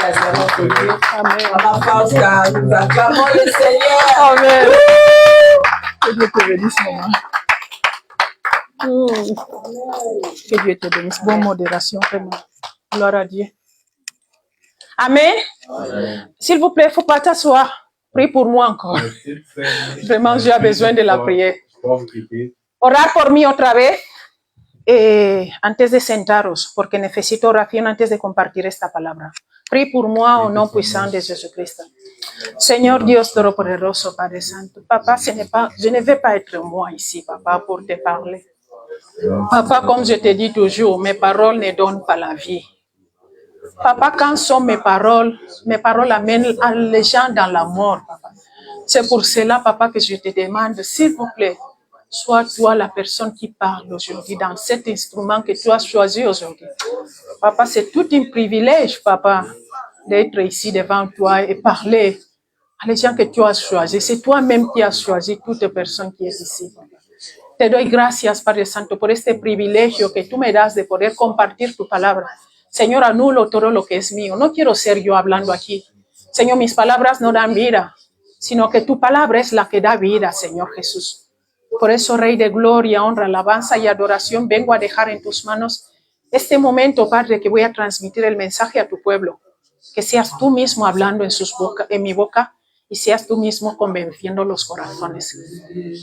les allons te dire. Amen. Papa Fausta, nous acclamons le Seigneur. Amen. Que Dieu te bénisse, maman. Que Dieu te bénisse. Bonne modération, vraiment. Gloire à Dieu. Amen. S'il vous plaît, il ne faut pas t'asseoir. Prie pour moi encore. Vraiment, j'ai besoin de la prière. Orar por mí otra vez. Antes de sentaros, porque necesito oración antes de compartir esta palabra. Prie pour moi au nom puissant de Jésus-Christ. Seigneur Dios Todopoderoso, Padre Santo. Papa, je ne vais pas être moi ici, Papa, pour te parler. Papa, comme je te dis toujours, mes paroles ne donnent pas la vie. Papa, quand sont mes paroles amènent les gens dans la mort, Papa. C'est pour cela, Papa, que je te demande, s'il vous plaît, sois toi la personne qui parle aujourd'hui dans cet instrument que tu as choisi aujourd'hui. Papa, c'est tout un privilège, Papa, d'être ici devant toi et parler à les gens que tu as choisis. C'est toi-même qui as choisi toute personne qui est ici, Papa. Te doy gracias, Padre Santo, por este privilegio que tú me das de poder compartir tu palabra. Señor, anulo todo lo que es mío. No quiero ser yo hablando aquí. Señor, mis palabras no dan vida, sino que tu palabra es la que da vida, Señor Jesús. Por eso, Rey de gloria, honra, alabanza y adoración, vengo a dejar en tus manos este momento, Padre, que voy a transmitir el mensaje a tu pueblo. Que seas tú mismo hablando en mi boca, y seas tú mismo convenciendo los corazones.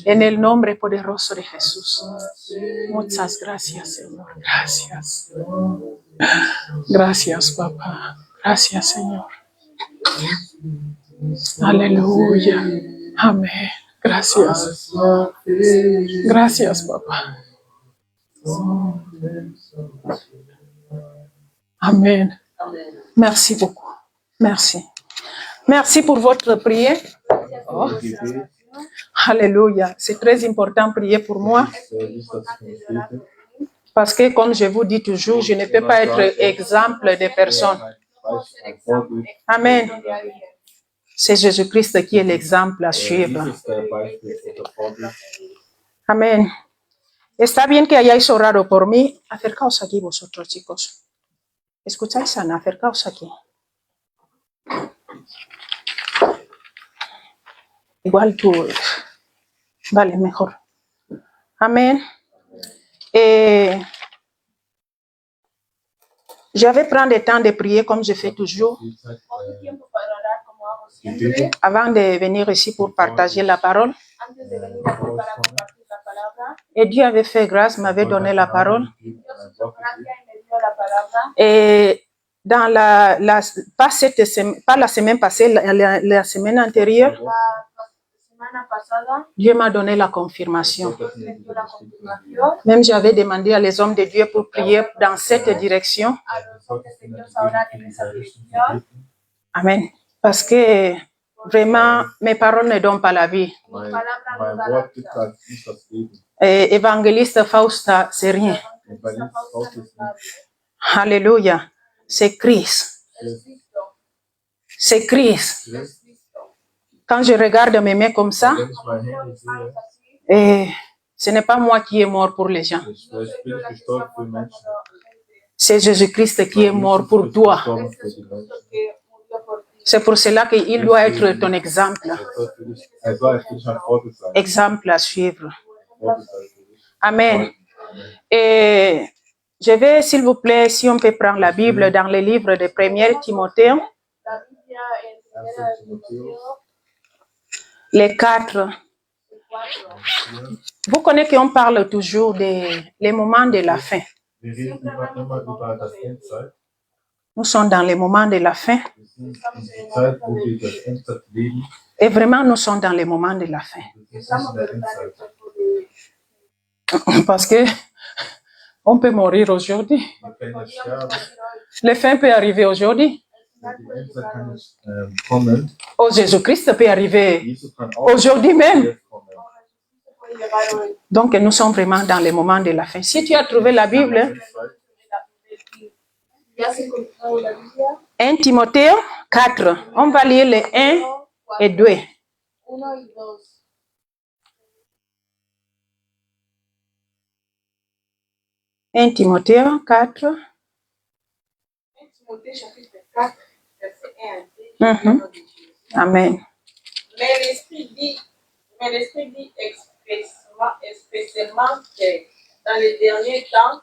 En el nombre poderoso de Jesús. Muchas gracias, Señor. Gracias. Gracias, papá. Gracias, Señor. Aleluya. Amén. Gracias. Gracias, papá. Amen. Merci beaucoup. Merci. Merci pour votre prière. Oh. Alléluia. C'est très important de prier pour moi. Parce que, comme je vous dis toujours, je ne peux pas être exemple de personne. Amen. C'est Jésus-Christ qui est l'exemple à suivre. Amén. Está bien que hayáis orado por mí. Acercaos aquí vosotros, chicos. ¿Escucháis, Ana? Acercaos aquí. Igual tú. Vale, mejor. Amén. Je vais prendre le temps de prier comme je fais toujours. Avant de venir ici pour partager la parole. Et Dieu avait fait grâce, m'avait donné la parole. Et dans pas la semaine passée, la semaine antérieure, Dieu m'a donné la confirmation. Même j'avais demandé à les hommes de Dieu pour prier dans cette direction. Amen. Parce que vraiment, mes paroles ne donnent pas la vie. Et évangéliste Fausta, c'est rien. Alléluia. C'est Christ. C'est Christ. Quand je regarde mes mains comme ça, ce n'est pas moi qui est mort pour les gens. C'est Jésus-Christ qui est mort pour toi. C'est pour cela qu'il doit être ton exemple. Exemple à suivre. Amen. Et je vais, s'il vous plaît, si on peut prendre la Bible dans le livre de 1 Timothée. Les 4. Vous connaissez qu'on parle toujours des moments de la fin. Nous sommes dans les moments de la fin. Et vraiment, nous sommes dans les moments de la fin. Parce que on peut mourir aujourd'hui. La fin peut arriver aujourd'hui. Oh, Jésus-Christ peut arriver aujourd'hui même. Donc, nous sommes vraiment dans les moments de la fin. Si tu as trouvé la Bible, 1 Timothée 4, on va lire les 1 et 2. 1 Timothée 4. 1 Timothée chapitre 4, Amen. Mais l'Esprit dit expressément que dans les derniers temps,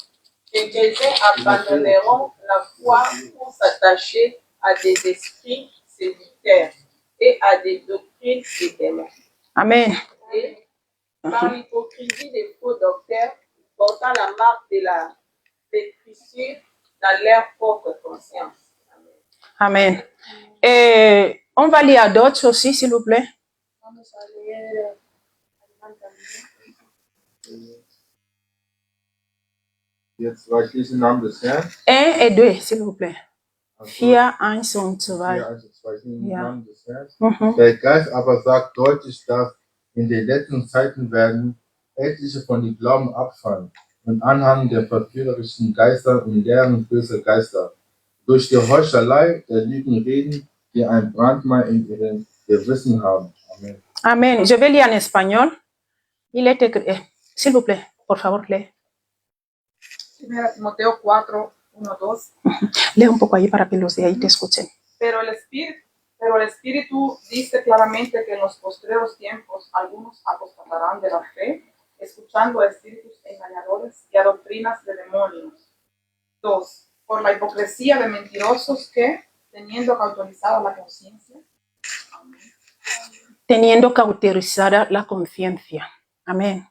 quelques-uns abandonneront la foi pour s'attacher à des esprits séducteurs et à des doctrines de démons. Amen. Et par l'hypocrisie des faux docteurs portant la marque de la pétrissure dans leur propre conscience. Amen. Et on va lire à d'autres aussi, s'il vous plaît. Jetzt war ich lese im Namen des Herrn. 1 et 2, s'il vous plaît. Also, 4, 1 und 2. 4, 1 und 2 im Ja. Namen des Herrn. Der Geist aber sagt deutlich, dass in den letzten Zeiten werden etliche von dem Glauben abfallen und anhängen der verführerischen Geister und Lehren böser Geister. Durch die Heuchelei der Lügen reden, die ein Brandmal in ihrem Gewissen haben. Amen. Amen. Je vais lire en espagnol. Il est écrit. S'il vous plaît, por favor, lee. 1 Timoteo 4, 1, 2. Lee un poco ahí para que los de ahí te escuchen. Pero el Espíritu dice claramente que en los postreros tiempos algunos apostatarán de la fe, escuchando a espíritus engañadores y a doctrinas de demonios. 2. Por la hipocresía de mentirosos que, teniendo cauterizada la conciencia, Teniendo cauterizada la conciencia. Amén.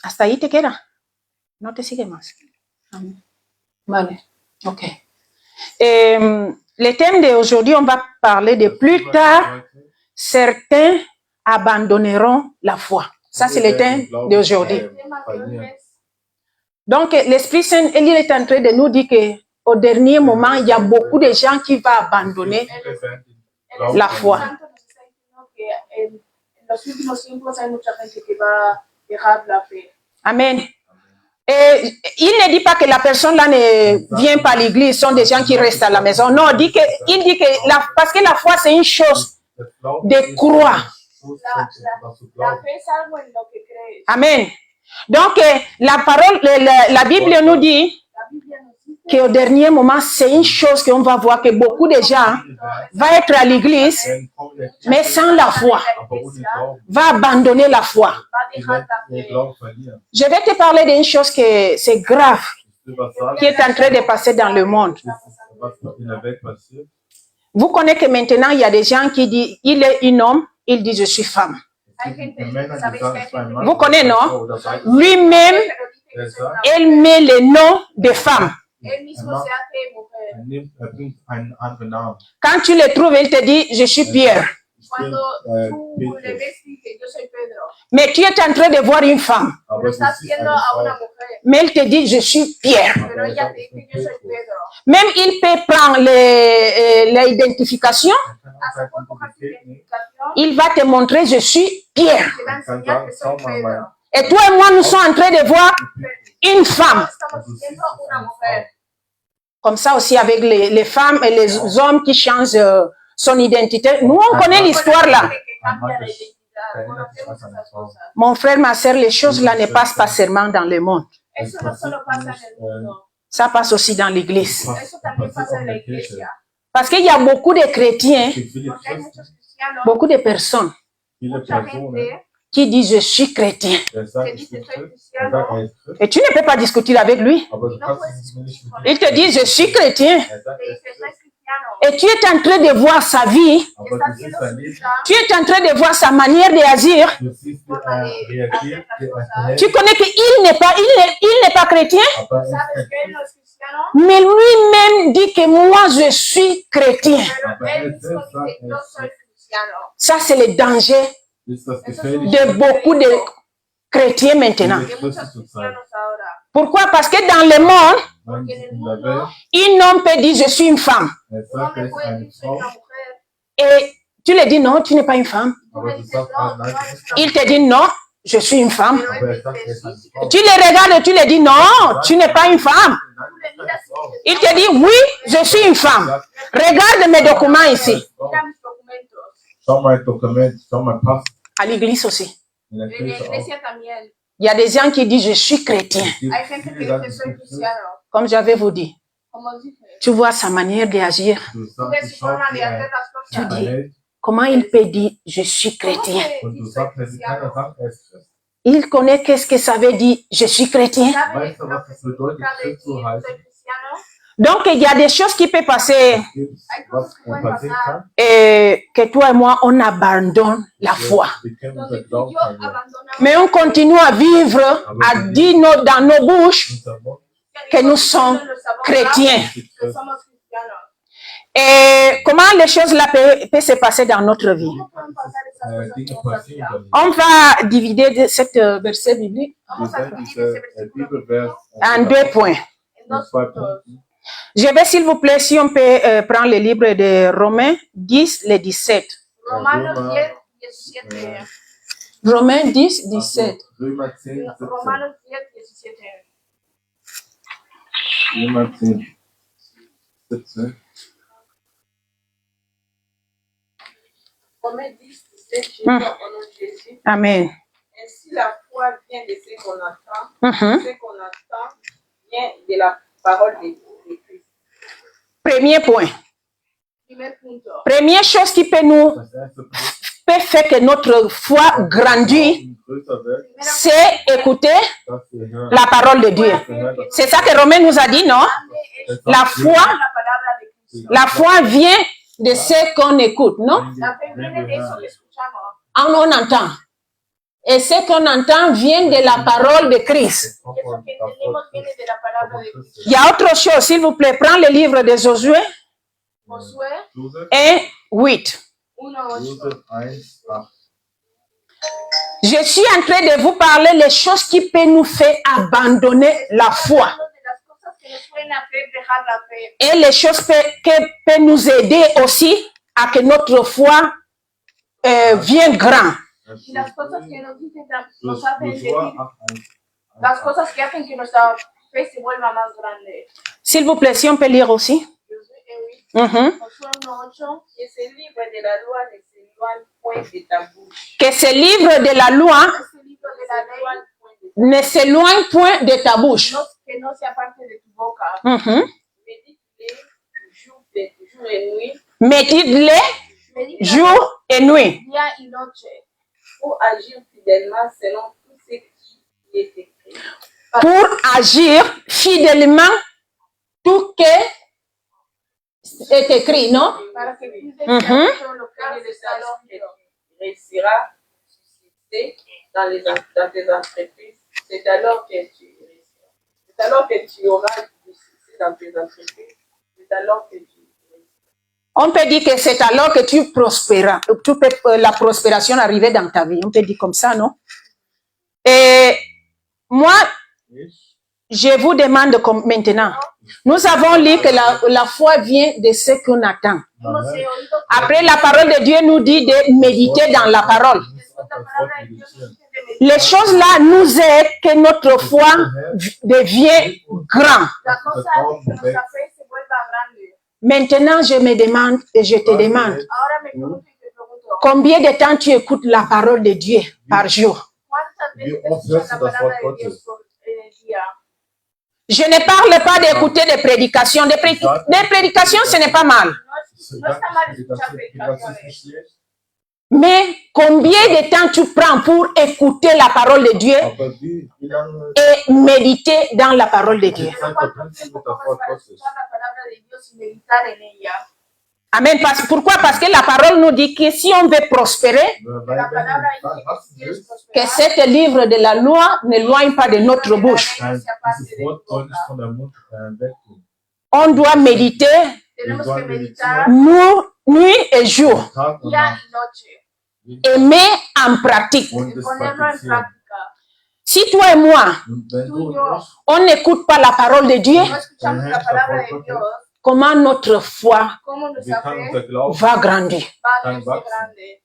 ¿Hasta ahí te queda? No te sigue más. Amén. Vale. Ok. Le thème d'aujourd'hui, on va parler de plus tard, certains abandonneront la foi. Ça, c'est le thème d'aujourd'hui. Donc, l'Esprit Saint, il est en train de nous dire qu'au dernier moment, il y a beaucoup de gens qui vont abandonner la foi. Amen. Et il ne dit pas que la personne là ne vient pas à l'église, sont des gens qui restent à la maison. Non, il dit que parce que la foi, c'est une chose de croire. Amen. Donc, la parole, la Bible nous dit qu'au dernier moment, c'est une chose qu'on va voir que beaucoup de gens vont être à l'église, mais sans la foi, vont abandonner la foi. Je vais te parler d'une chose que c'est grave, qui est en train de passer dans le monde. Vous connaissez que maintenant, il y a des gens qui disent, il est un homme, il dit, je suis femme. Vous connaissez, non? Lui-même, il met le nom de femme. Quand tu le trouves, il te dit, je suis Pierre. Mais tu es en train de voir une femme. Mais il te dit, je suis Pierre. Même il peut prendre l'identification. Il va te montrer, je suis Pierre. Et toi et moi, nous sommes en train de voir une femme. Comme ça aussi avec les femmes et les hommes qui changent son identité. Nous, on connaît l'histoire là. Mon frère, ma soeur, les choses là ne passent pas seulement dans le monde. Ça passe aussi dans l'église. Parce qu'il y a beaucoup de chrétiens, beaucoup de personnes qui disent je suis chrétien. Et tu ne peux pas discuter avec lui. Il te dit je suis chrétien. Et tu es en train de voir sa vie. Tu es en train de voir sa manière d'agir. Tu connais qu'il n'est pas chrétien. Mais lui-même dit que moi je suis chrétien. Ça c'est le danger de beaucoup de chrétiens maintenant. Pourquoi? Parce que dans le monde, un homme peut dire je suis une femme. Et tu lui dis non, tu n'es pas une femme. Il te dit non, je suis une femme. Tu le regardes et tu lui dis non, tu n'es pas une femme. Il te dit oui, je suis une femme. Regarde mes documents ici. À l'église aussi. Il y a des gens qui disent je suis chrétien. Comme j'avais vous dit. Tu vois sa manière d'agir. Du sagst, Ves su forma de hacer las Tu cosas. dis, comment il peut dire, je suis chrétien? Und du sagst, wenn keiner sagt, er ist Christ. Il connaît qu'est-ce que ça veut dire, je suis chrétien. Weißt du, was es bedeutet, Christ zu heißen? Donc, il y a des choses qui peuvent passer Was passieren kann? et que toi et moi, on abandonne la foi. Wir können unser Glauben verlieren. Mais on continue à vivre, à dire dans nos bouches Unser Mund que nous sommes chrétiens. ist Christ. Et comment les choses là peuvent se passer dans notre vie? Dinge passieren dann nicht. On va diviser cette verset biblique Wir werden diese Bibelvers en 2 points. in 2 Punkten. Je vais, s'il vous plaît, si on peut prendre le livre de Romains 10, le 17. Romanos 10, 17. Romains 10, 17. Römer 10, 17. Romanos 10, 17. Römer 10, 17. Romains 10, 17, Jésus au nom de Jésus. Amen. Ainsi, la foi vient de ce qu'on entend. Mhm. Ce qu'on entend vient de la parole de Christ. Premier point. Primer punto. Première chose qui peut nous Das erste Punkt, peut faire que notre foi grandit, größer wird, c'est écouter dass wir hören. la parole de Dieu. C'est ça que Romain nous a dit, non? La foi, La palabra de Cristo. la foi vient de ce qu'on écoute, non? La fe viene de eso que escuchamos. On entend. Et ce qu'on entend vient de la parole de Christ. Y eso que entendemos viene de la palabra de Cristo. Il y a autre chose, s'il vous plaît, prends le livre de Josué Josué Joseph 1, 8. 1:8. 1, 8. Je suis en train de vous parler les choses qui peuvent nous faire abandonner la foi. De las cosas que nos pueden hacer dejar la fe. Et les choses qui peuvent nous aider aussi à que notre foi vienne grand. Y las cosas que nos dicen, nos Joshua hacen 8, sentir, 1. las cosas que hacen que nuestra fe se vuelva más grande. S'il vous plaît, si on peut lire aussi. Josué 1:8. Mhm. Josué 1:8. Que ce livre de la loi ne s'éloigne point de ta bouche. Que ce livre de la loi Este libro de la ley ne s'éloigne point de ta bouche. que no se aparte de tu boca. Mhm. Médite-les jour et nuit Médite-les Medita jour et nuit día y noche pour agir fidèlement selon tout ce qui y est écrit. pour agir fidèlement tout ce qui est écrit, non? para que cuides Ujú. todo lo que Car es c'est alors que escrito. tu réussiras susciter dans tes entreprises. C'est alors que tu réussiras. C'est alors que tu auras du succès dans tes entreprises. C'est alors que tu réussiras. On peut dire que c'est alors que tu prospéras, la prospération arriver dans ta vie. On peut dire comme ça, non? Et moi, je vous demande maintenant, nous avons lu que la foi vient de ce qu'on attend. Hemos oído Après, la parole de Dieu nous dit de méditer dans la parole. después la palabra de Dios nos dice de meditar. Les choses là nous aident que notre foi devient grand. La cosa hace que nuestra fe se vuelva grande. Maintenant, je me demande et je te demande, Ahora me pregunto y te pregunto, combien de temps tu écoutes la parole de Dieu par jour? ¿cuántas veces Wie oft escuchas hörst la du das palabra Wort de Dios Gottes? en el día? Je ne parle pas d'écouter des prédications. Des prédications, ce n'est pas mal. No está mal escuchar predicaciones, Mais combien de temps tu prends pour écouter la parole de Dieu Aber wie lange et méditer dans la parole de Dieu? pero ¿cuánto tiempo tomas para escuchar la palabra de Dios y meditar en ella? Amen. Pourquoi? Parce que la parole nous dit que si on veut prospérer, Que la palabra dice que si quieres que prosperar, cet livre de la loi n'éloigne pas de notre bouche. no se aparte dieses de Wort tu soll nicht boca. von der Mund wegtun. On doit méditer Tenemos que meditar nuit et jour Tag und día Nacht. y noche et mettre en pratique. Und y es ponerlo en praktizieren. práctica. Si toi et moi, Und wenn Tú du y yo und ich on n'écoute pas la parole de Dieu, no escuchamos la palabra de Dios, comment notre foi ¿cómo wie nuestra kann fe unser Glauben va grandir? va a Kann hacerse wachsen. grande?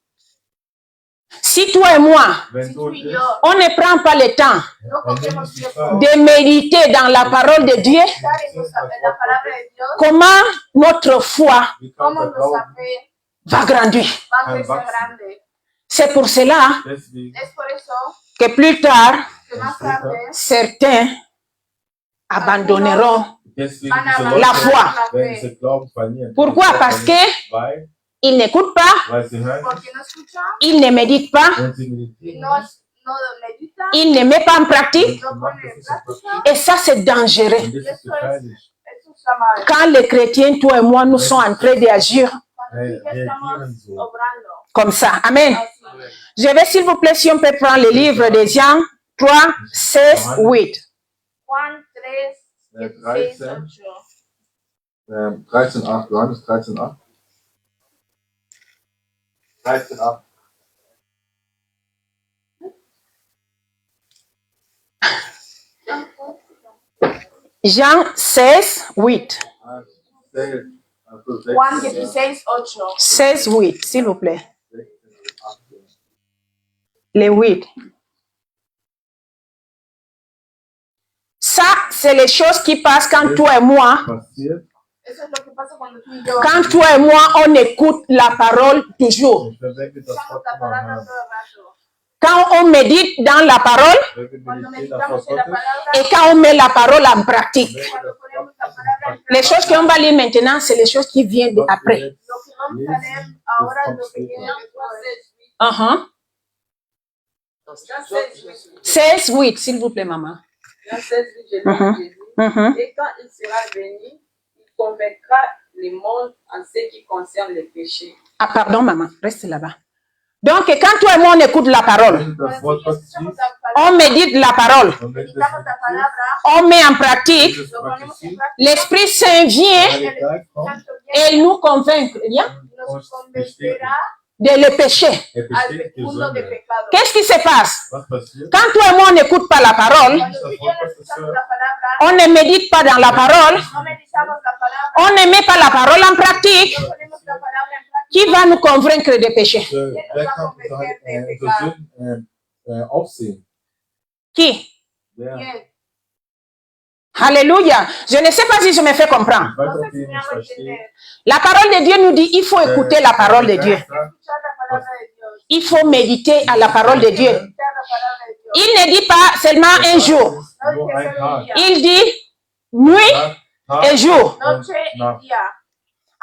Si toi et moi, wenn Si du tú und y ich yo on ne prend pas le temps no cogemos tiempo de méditer dans la parole de Dieu, estar en la palabra de Dios, comment notre foi wie kann ¿cómo unser nuestra Glauben fe va grandir? va a Kann hacerse wachsen. grande? C'est pour cela deswegen Es por eso que plus tard, que más tarde certains abandonneront Deswegen diese La Leute foi. werden diese Glauben verlieren. Pourquoi? Parce que Weil ils n'écoutent pas, sie hören Porque no escuchan, ils ne méditent pas, und sie meditieren no, nicht. no meditan, ils ne mettent pas en pratique. Und sie machen das nicht in Praxis. Et ça, c'est dangereux. Und das ist gefährlich. eso está mal. Quand les chrétiens, toi et moi, nous sommes en train d'agir Cuando tú y yo estamos reagieren so. obrando comme ça. Amen. así. Je vais, s'il vous plaît, si on peut prendre le livre de Jean 3, 16, 8. Juan 3, 16, 8. 13,8, Johannes 13,8. 13,8. Jean 16, 8. Juan 16, 8. 16, 8, s'il vous plaît. Les 8. Ça, c'est les choses qui passent quand toi et moi, Passiert, Eso es lo que pasa cuando tú y yo quand toi et moi, on écoute la parole toujours. wenn wir das escuchamos Wort la immer palabra hören. todo el rato. Quand on médite dans la parole Wenn wir Cuando meditieren auf meditamos das en la Wort Gottes, palabra, et quand on met la parole en pratique. cuando ponemos la palabra en Les choses qu'on va lire maintenant, c'est les choses qui viennent was wir après. jetzt lo que vamos a leer ahora es lo que viene después. Uh-huh. 16, 8, s'il vous plaît, maman. Mhm. Et quand il sera venu, il convaincra le monde en ce qui concerne les péchés. Ah, pardon, maman, reste là-bas. Donc, quand toi et moi, on écoute la parole, wenn du das Cuando Wort tú y yo Gottes escuchamos liest la palabra, on médite la parole, und wenn du das meditamos la palabra, on met en pratique, meditierst, lo ponemos en praktizierst, práctica, l'Esprit Saint vient Heiliger Geist kommt Santo viene et il nous convainc bien, y nos und convencerá de le péché. er al bestätigt die mundo de Sünde. pecado. Qu'est-ce qui se passe? Was passiert? Quand toi et moi, on n'écoute pas la parole, Cuando tú y yo no escuchamos la palabra, on ne médite pas dans la parole, no meditamos la palabra, on ne met pas la parole en pratique, no ponemos la palabra en práctica, qui va nous convaincre des péchés? Wer kann unsere Sünden aufsehen? Qui? Wer? bien. Alléluia. Je ne sais pas si je me fais comprendre. Ich weiß, No ob sé si ihr me mich hago versteht. entender. La parole de Dieu nous dit, il faut écouter la parole de Dieu. Escuchar la palabra de Dios. Il faut méditer à la parole de Dieu. Escuchar la palabra de Dios. Il ne dit pas seulement un jour. No Nur dice ein solo un Tag. día, Il dit nuit Tag et jour. noche Nacht. y día.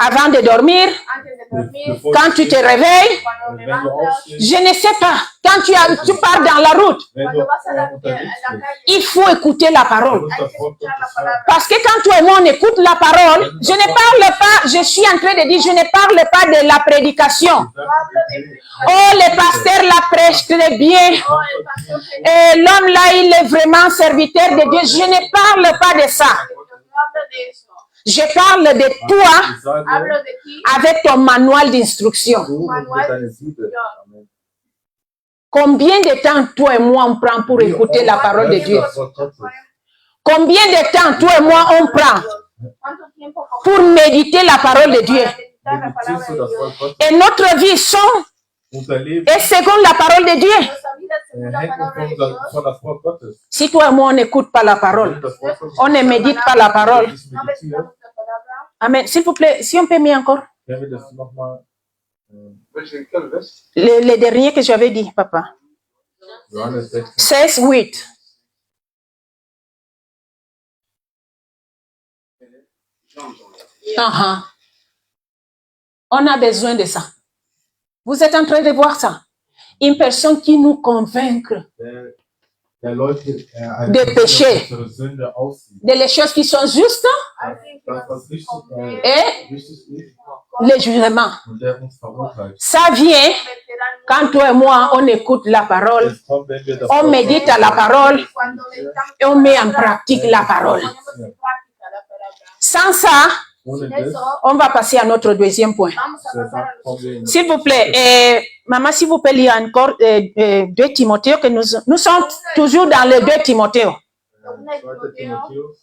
Avant de dormir, Antes de dormir, Bevor quand tu te réveilles, cuando wenn du levantas, aufstehst, je ne sais pas. Quand tu pars dans la route, wenn du cuando vas a la unterwegs calle, il faut écouter la bist, parole. musst hay das que Wort escuchar la Gottes hören. palabra. Parce que quand toi et moi on écoute la parole, je ne parle pas, je suis en train de dire, je ne parle pas de la prédication. Ich sag, No hablo de predicación. Oh, le pasteur la prêche très bien. Oh, el pastor que Et l'homme là, il est vraiment serviteur de Dieu. Je ne parle pas de ça. no hablo de eso. Je parle de toi ich sage, Hablo de ti, avec ton manual d'instruction. du und mit deiner Bibel. Amen. Combien de temps toi et moi on prend pour écouter la parole de Dieu? Das Wort Gottes. Combien de temps toi et moi on prend ¿cuánto tiempo pour méditer la parole de Dieu? para meditar la palabra Meditierst du de das Dios? Wort Gottes? Et notre vie sont Unser Leben et selon la parole de Dieu. Nuestra vida según la hängt palabra de von Dios. das Wort Gottes. Si toi et moi on n'écoute pas la Wenn parole, du das Wort Gottes on ne médite pas la parole. nicht No meditierst, meditamos la palabra. Amen. S'il vous plaît, si on peut mettre encore können wir das nochmal, le dernier que j'avais dit, papa. Johannes 16. 16, 8. Uh-huh. On a besoin de ça. Vous êtes en train de voir ça. Une personne qui nous convainc Der Leute Des péchés. unsere Sünde aussieht. de les choses qui sont justes Alguien que Das, nos was richtig, conviene, et richtig ist les jugements. und der uns verurteilt. Ça vient quand toi et moi, on écoute la parole, Es kommt, wenn wir das on Wort médite Gottes à la parole cuando meditamos et on met en pratique la parole. ponemos en práctica la palabra. Sans ça, ohne Sin das, eso, on va passer à notre deuxième point. vamos a pasar a los kommen wir in S'il vous plaît, maman, s'il vous plaît, lire encore 2 Timothée, que nous sommes toujours dans le 2 Timothée. 2. Timoteos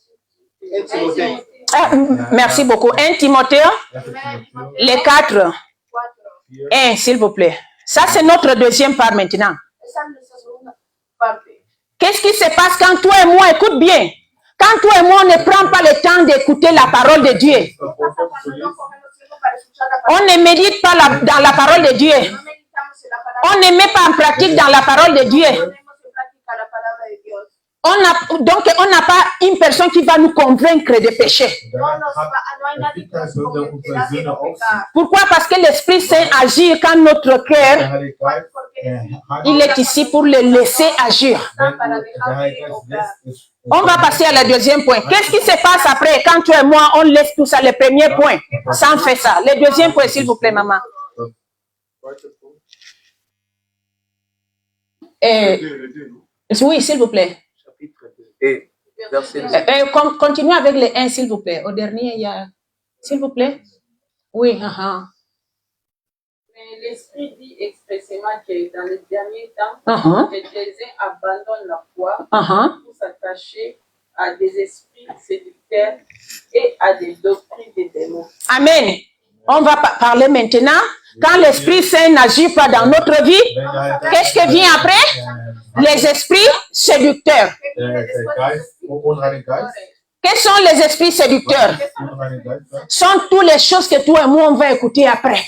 Ah, merci beaucoup. 1 Timothée, 1. Timotheus les 4. 4. 1, s'il vous plaît. Ça, c'est notre deuxième part maintenant. Esa es nuestra segunda parte. Qu'est-ce qui se passe quand toi et moi, écoute bien, quand toi et moi, on ne prend pas le temps d'écouter la parole de Dieu, das ¿Qué Wort pasa Gottes zu cuando no lesen, cogemos tiempo para escuchar la on palabra? ne médite pas dans la parole de Dieu, No meditamos en la palabra. on ne met pas en pratique dans la parole de Dieu, No ponemos en práctica la palabra de Dios. Donc, on n'a pas une personne qui va nous convaincre de péché. No hay nadie que nos convencerá de no pecar. Pourquoi? Parce que l'Esprit Saint agit quand notre cœur, Der Heilige Geist, il est ici pour le laisser agir. der Heilige Geist lässt es. On va passer à la deuxième point. Qu'est-ce qui se passe après quand toi et moi, on laisse tout ça, le premier point, sans faire ça? Le deuxième point, s'il vous plaît, maman. Oui, s'il vous plaît. Continuez avec les 1, s'il vous plaît. Au dernier, il y a... S'il vous plaît. Oui. Mais l'Esprit dit expressément que dans les derniers temps, quelques-uns abandonnent la foi pour s'attacher à des esprits séducteurs et à des doctrines des démons. Amen. On va parler maintenant. Quand l'Esprit Saint n'agit pas dans notre vie, qu'est-ce qui vient après? Les esprits séducteurs. Quels sont les esprits séducteurs? Sont toutes les choses que toi et moi on va écouter après.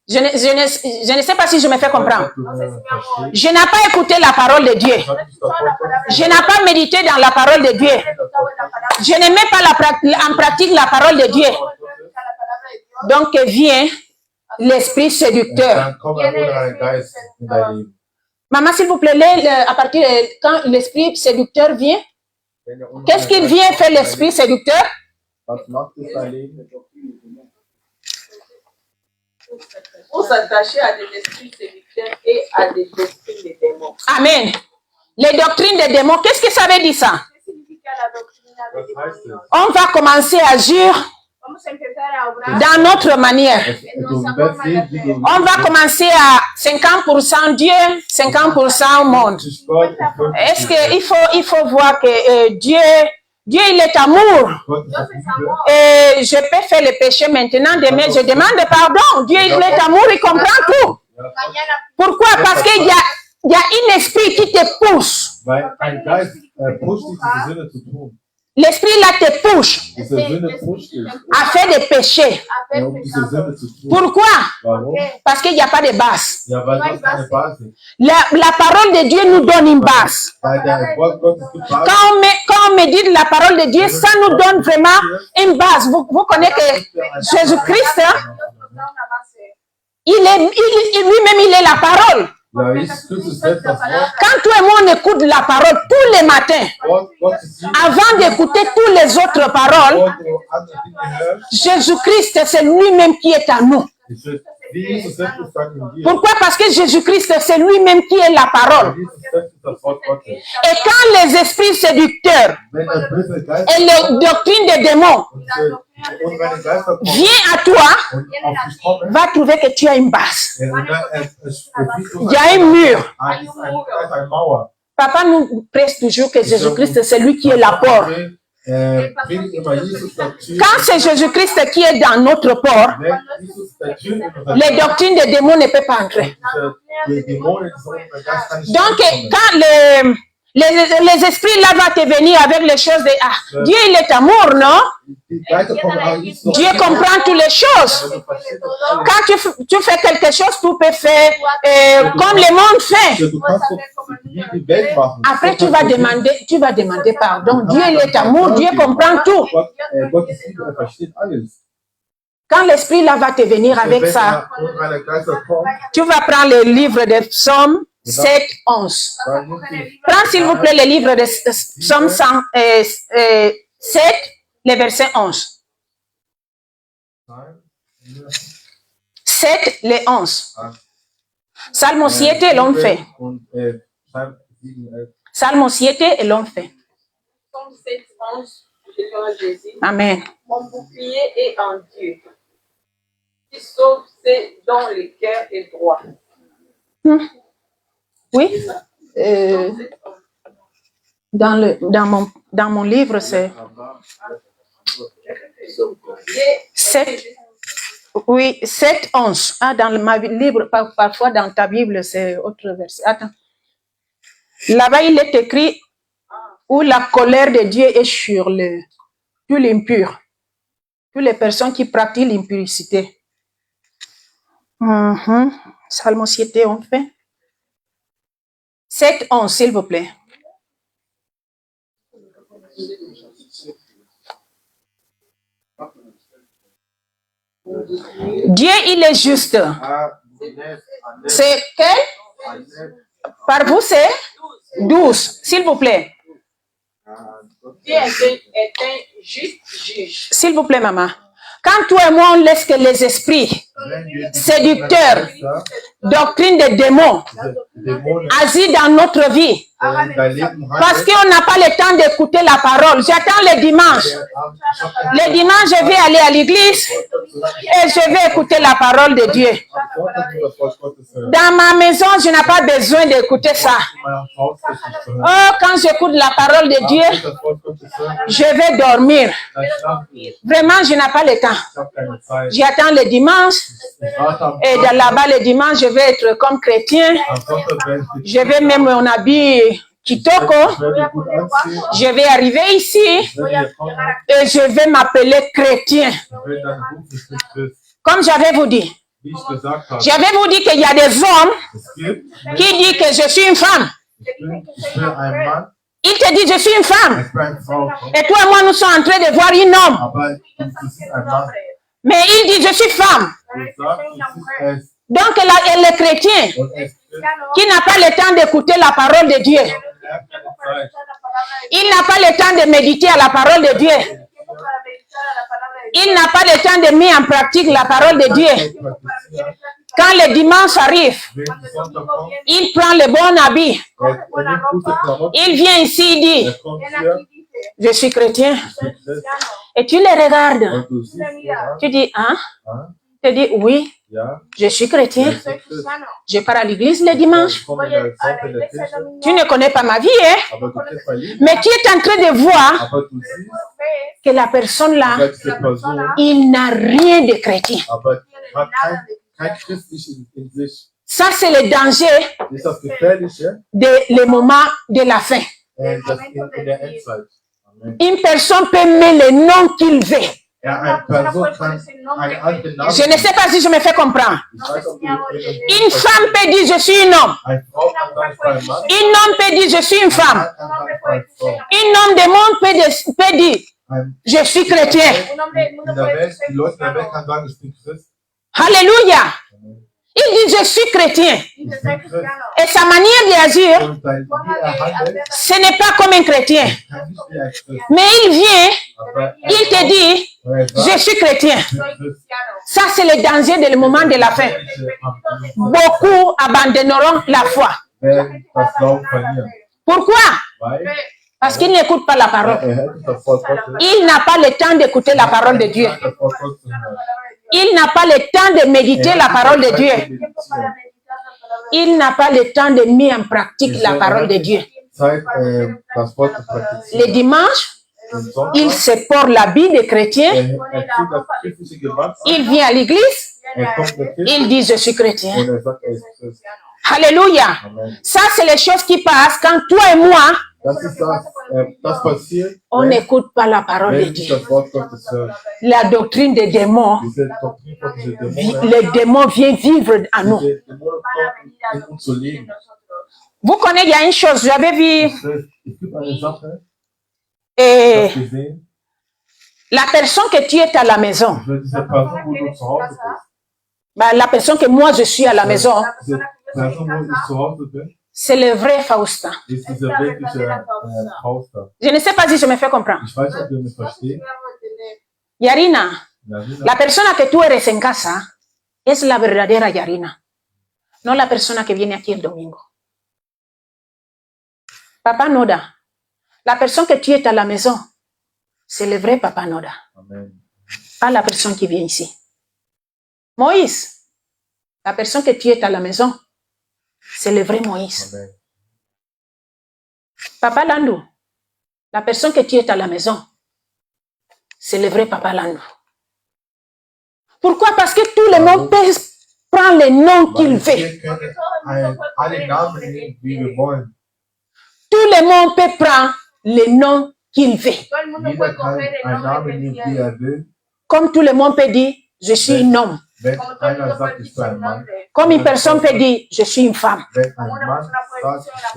Je ne sais pas si je me fais comprendre. Je n'ai pas écouté la parole de Dieu. Je n'ai pas médité dans la parole de Dieu. Je ne mets pas en pratique la parole de Dieu. Donc vient l'esprit séducteur. Maman, s'il vous plaît, à partir de quand l'esprit séducteur vient, qu'est-ce qu'il vient faire l'esprit séducteur? Pour s'attacher à des esprits séducteurs et à des doctrines des démons. Amen. Les doctrines des démons, qu'est-ce que ça veut dire ça? On va commencer à agir dans notre manière. On va commencer à 50% Dieu, 50% monde. Est-ce qu'il faut voir que Dieu, il est amour. Et je peux faire le péché maintenant, demain je demande pardon. Dieu, il est amour, il comprend tout. Pourquoi? Parce qu'il y a un esprit qui te pousse. L'esprit là te pousse à faire des péchés. Pourquoi? Parce qu'il n'y a pas de base. La parole de Dieu nous donne une base. Quand on médite la parole de Dieu, ça nous donne vraiment une base. Vous connaissez que Jésus-Christ, lui-même, il est la parole. Quand toi et moi on écoute la parole tous les matins, avant d'écouter toutes les autres paroles, Jésus-Christ, c'est lui-même qui est à nous. Pourquoi? Parce que Jésus-Christ, c'est lui-même qui est la parole. Et quand les esprits séducteurs et les doctrines des démons viennent à toi, va trouver que tu as une base. Il y a un mur. Papa nous presse toujours que Jésus-Christ, c'est lui qui est la porte. Quand c'est Jésus-Christ qui est dans notre port, les doctrines des démons ne peuvent pas entrer. Donc, quand les esprits là vont te venir avec les choses de Dieu il est amour, non? Dieu comprend toutes les choses. Quand tu fais quelque chose, tu peux faire comme le monde fait. Après, tu vas demander pardon. Dieu il est amour, Dieu comprend tout. Quand l'esprit là va te venir avec ça, tu vas prendre le livre des Psaumes 7, 11. Prends s'il vous plaît le livre des Psaumes 7, le verset 11. 7, le 11. Salmo 7, el 11. Salmo 7, el 11. Psaume 7, 11, je lis en Jésus. Amen. Mon bouclier est en Dieu, qui sauve ceux dont le cœur est droit. Oui. Dans mon livre, c'est 7. Oui, 7, 11. Ah, dans ma livre, parfois dans ta Bible, c'est autre verset. Attends. Là-bas, il est écrit où la colère de Dieu est sur tous les impurs, toutes les personnes qui pratiquent l'impurité. Salmo 7, on fait. 7-11, s'il vous plaît. Dieu, il est juste. C'est quel? Par vous, c'est 12, s'il vous plaît. Dieu est un juste juge. S'il vous plaît, maman. Quand toi et moi, on laisse que les esprits séducteurs, doctrine des démons, agissent dans notre vie, parce qu'on n'a pas le temps d'écouter la parole. J'attends le dimanche. Le dimanche, je vais aller à l'église et je vais écouter la parole de Dieu. Dans ma maison, je n'ai pas besoin d'écouter ça. Oh, quand j'écoute la parole de Dieu, je vais dormir. Vraiment, je n'ai pas le temps. J'attends le dimanche et là-bas, le dimanche, je vais être comme chrétien. Je vais même mon habit kitoko. Je vais arriver ici et je vais m'appeler chrétien. Comme j'avais vous dit. J'avais vous dit qu'il y a des hommes qui disent que je suis une femme. Il te dit je suis une femme. Et toi et moi, nous sommes en train de voir un homme. Mais il dit je suis femme. Donc elle est chrétien qui n'a pas le temps d'écouter la parole de Dieu. Il n'a pas le temps de méditer à la parole de Dieu. Il n'a pas le temps de mettre en pratique la parole de Dieu. Quand le dimanche arrive, il prend le bon habit. Il vient ici, il dit, je suis chrétien. Et tu les regardes. Tu dis, hein? Tu dis, oui, je suis chrétien. Je pars à l'église le dimanche. Tu ne connais pas ma vie, hein? Mais tu es en train de voir que la personne là, il n'a rien de chrétien. Ça, c'est le danger le moment de la fin. Une personne peut mettre le nom qu'il veut. Je ne sais pas si je me fais comprendre. Une femme peut dire je suis un homme. Un homme peut dire je suis une femme. Un homme du monde peut dire je suis chrétien. Alléluia. Il dit je suis chrétien. Et sa manière d'agir, ce n'est pas comme un chrétien. Mais il vient, il te dit je suis chrétien. Ça, c'est le danger du moment de la fin. Beaucoup abandonneront la foi. Pourquoi? Parce qu'il n'écoute pas la parole. Il n'a pas le temps d'écouter la parole de Dieu. Il n'a pas le temps de méditer la parole de Dieu. Il n'a pas le temps de mettre en pratique la parole de Dieu. Le dimanche, il se porte l'habit de chrétien. Il vient à l'église. Il dit je suis chrétien. Alléluia. Ça, c'est les choses qui passent quand toi et moi, on n'écoute pas la parole de Dieu. La doctrine des démons, les démons viennent vivre en nous. Vous connaissez, il y a une chose, j'avais vu la personne que tu es à la maison, la personne que moi je suis à la maison, c'est le vrai Fausta. Je ne sais pas si je me fais comprendre. Yarina, la persona que tú eres en casa es la verdadera Yarina, no la persona que viene aquí el domingo. Papa Noda, la personne que tu es à la maison, c'est le vrai Papa Noda. Amen. Pas la personne qui vient ici. Moïse, la personne que tu es à la maison, c'est le vrai Moïse. Amen. Papa Landou, la personne que tu es à la maison, c'est le vrai Papa Landou. Pourquoi? Parce que tout le monde peut prendre le nom qu'il veut. Tout le monde peut prendre le nom qu'il veut. Comme tout le monde peut dire, je suis un homme. Wenn Como todo el einer mundo puede sagt, ich decir bin un ein Mann, nombre. Comme une personne peut dire, je suis une femme. wenn Como ein una Mann persona puede decir sagt,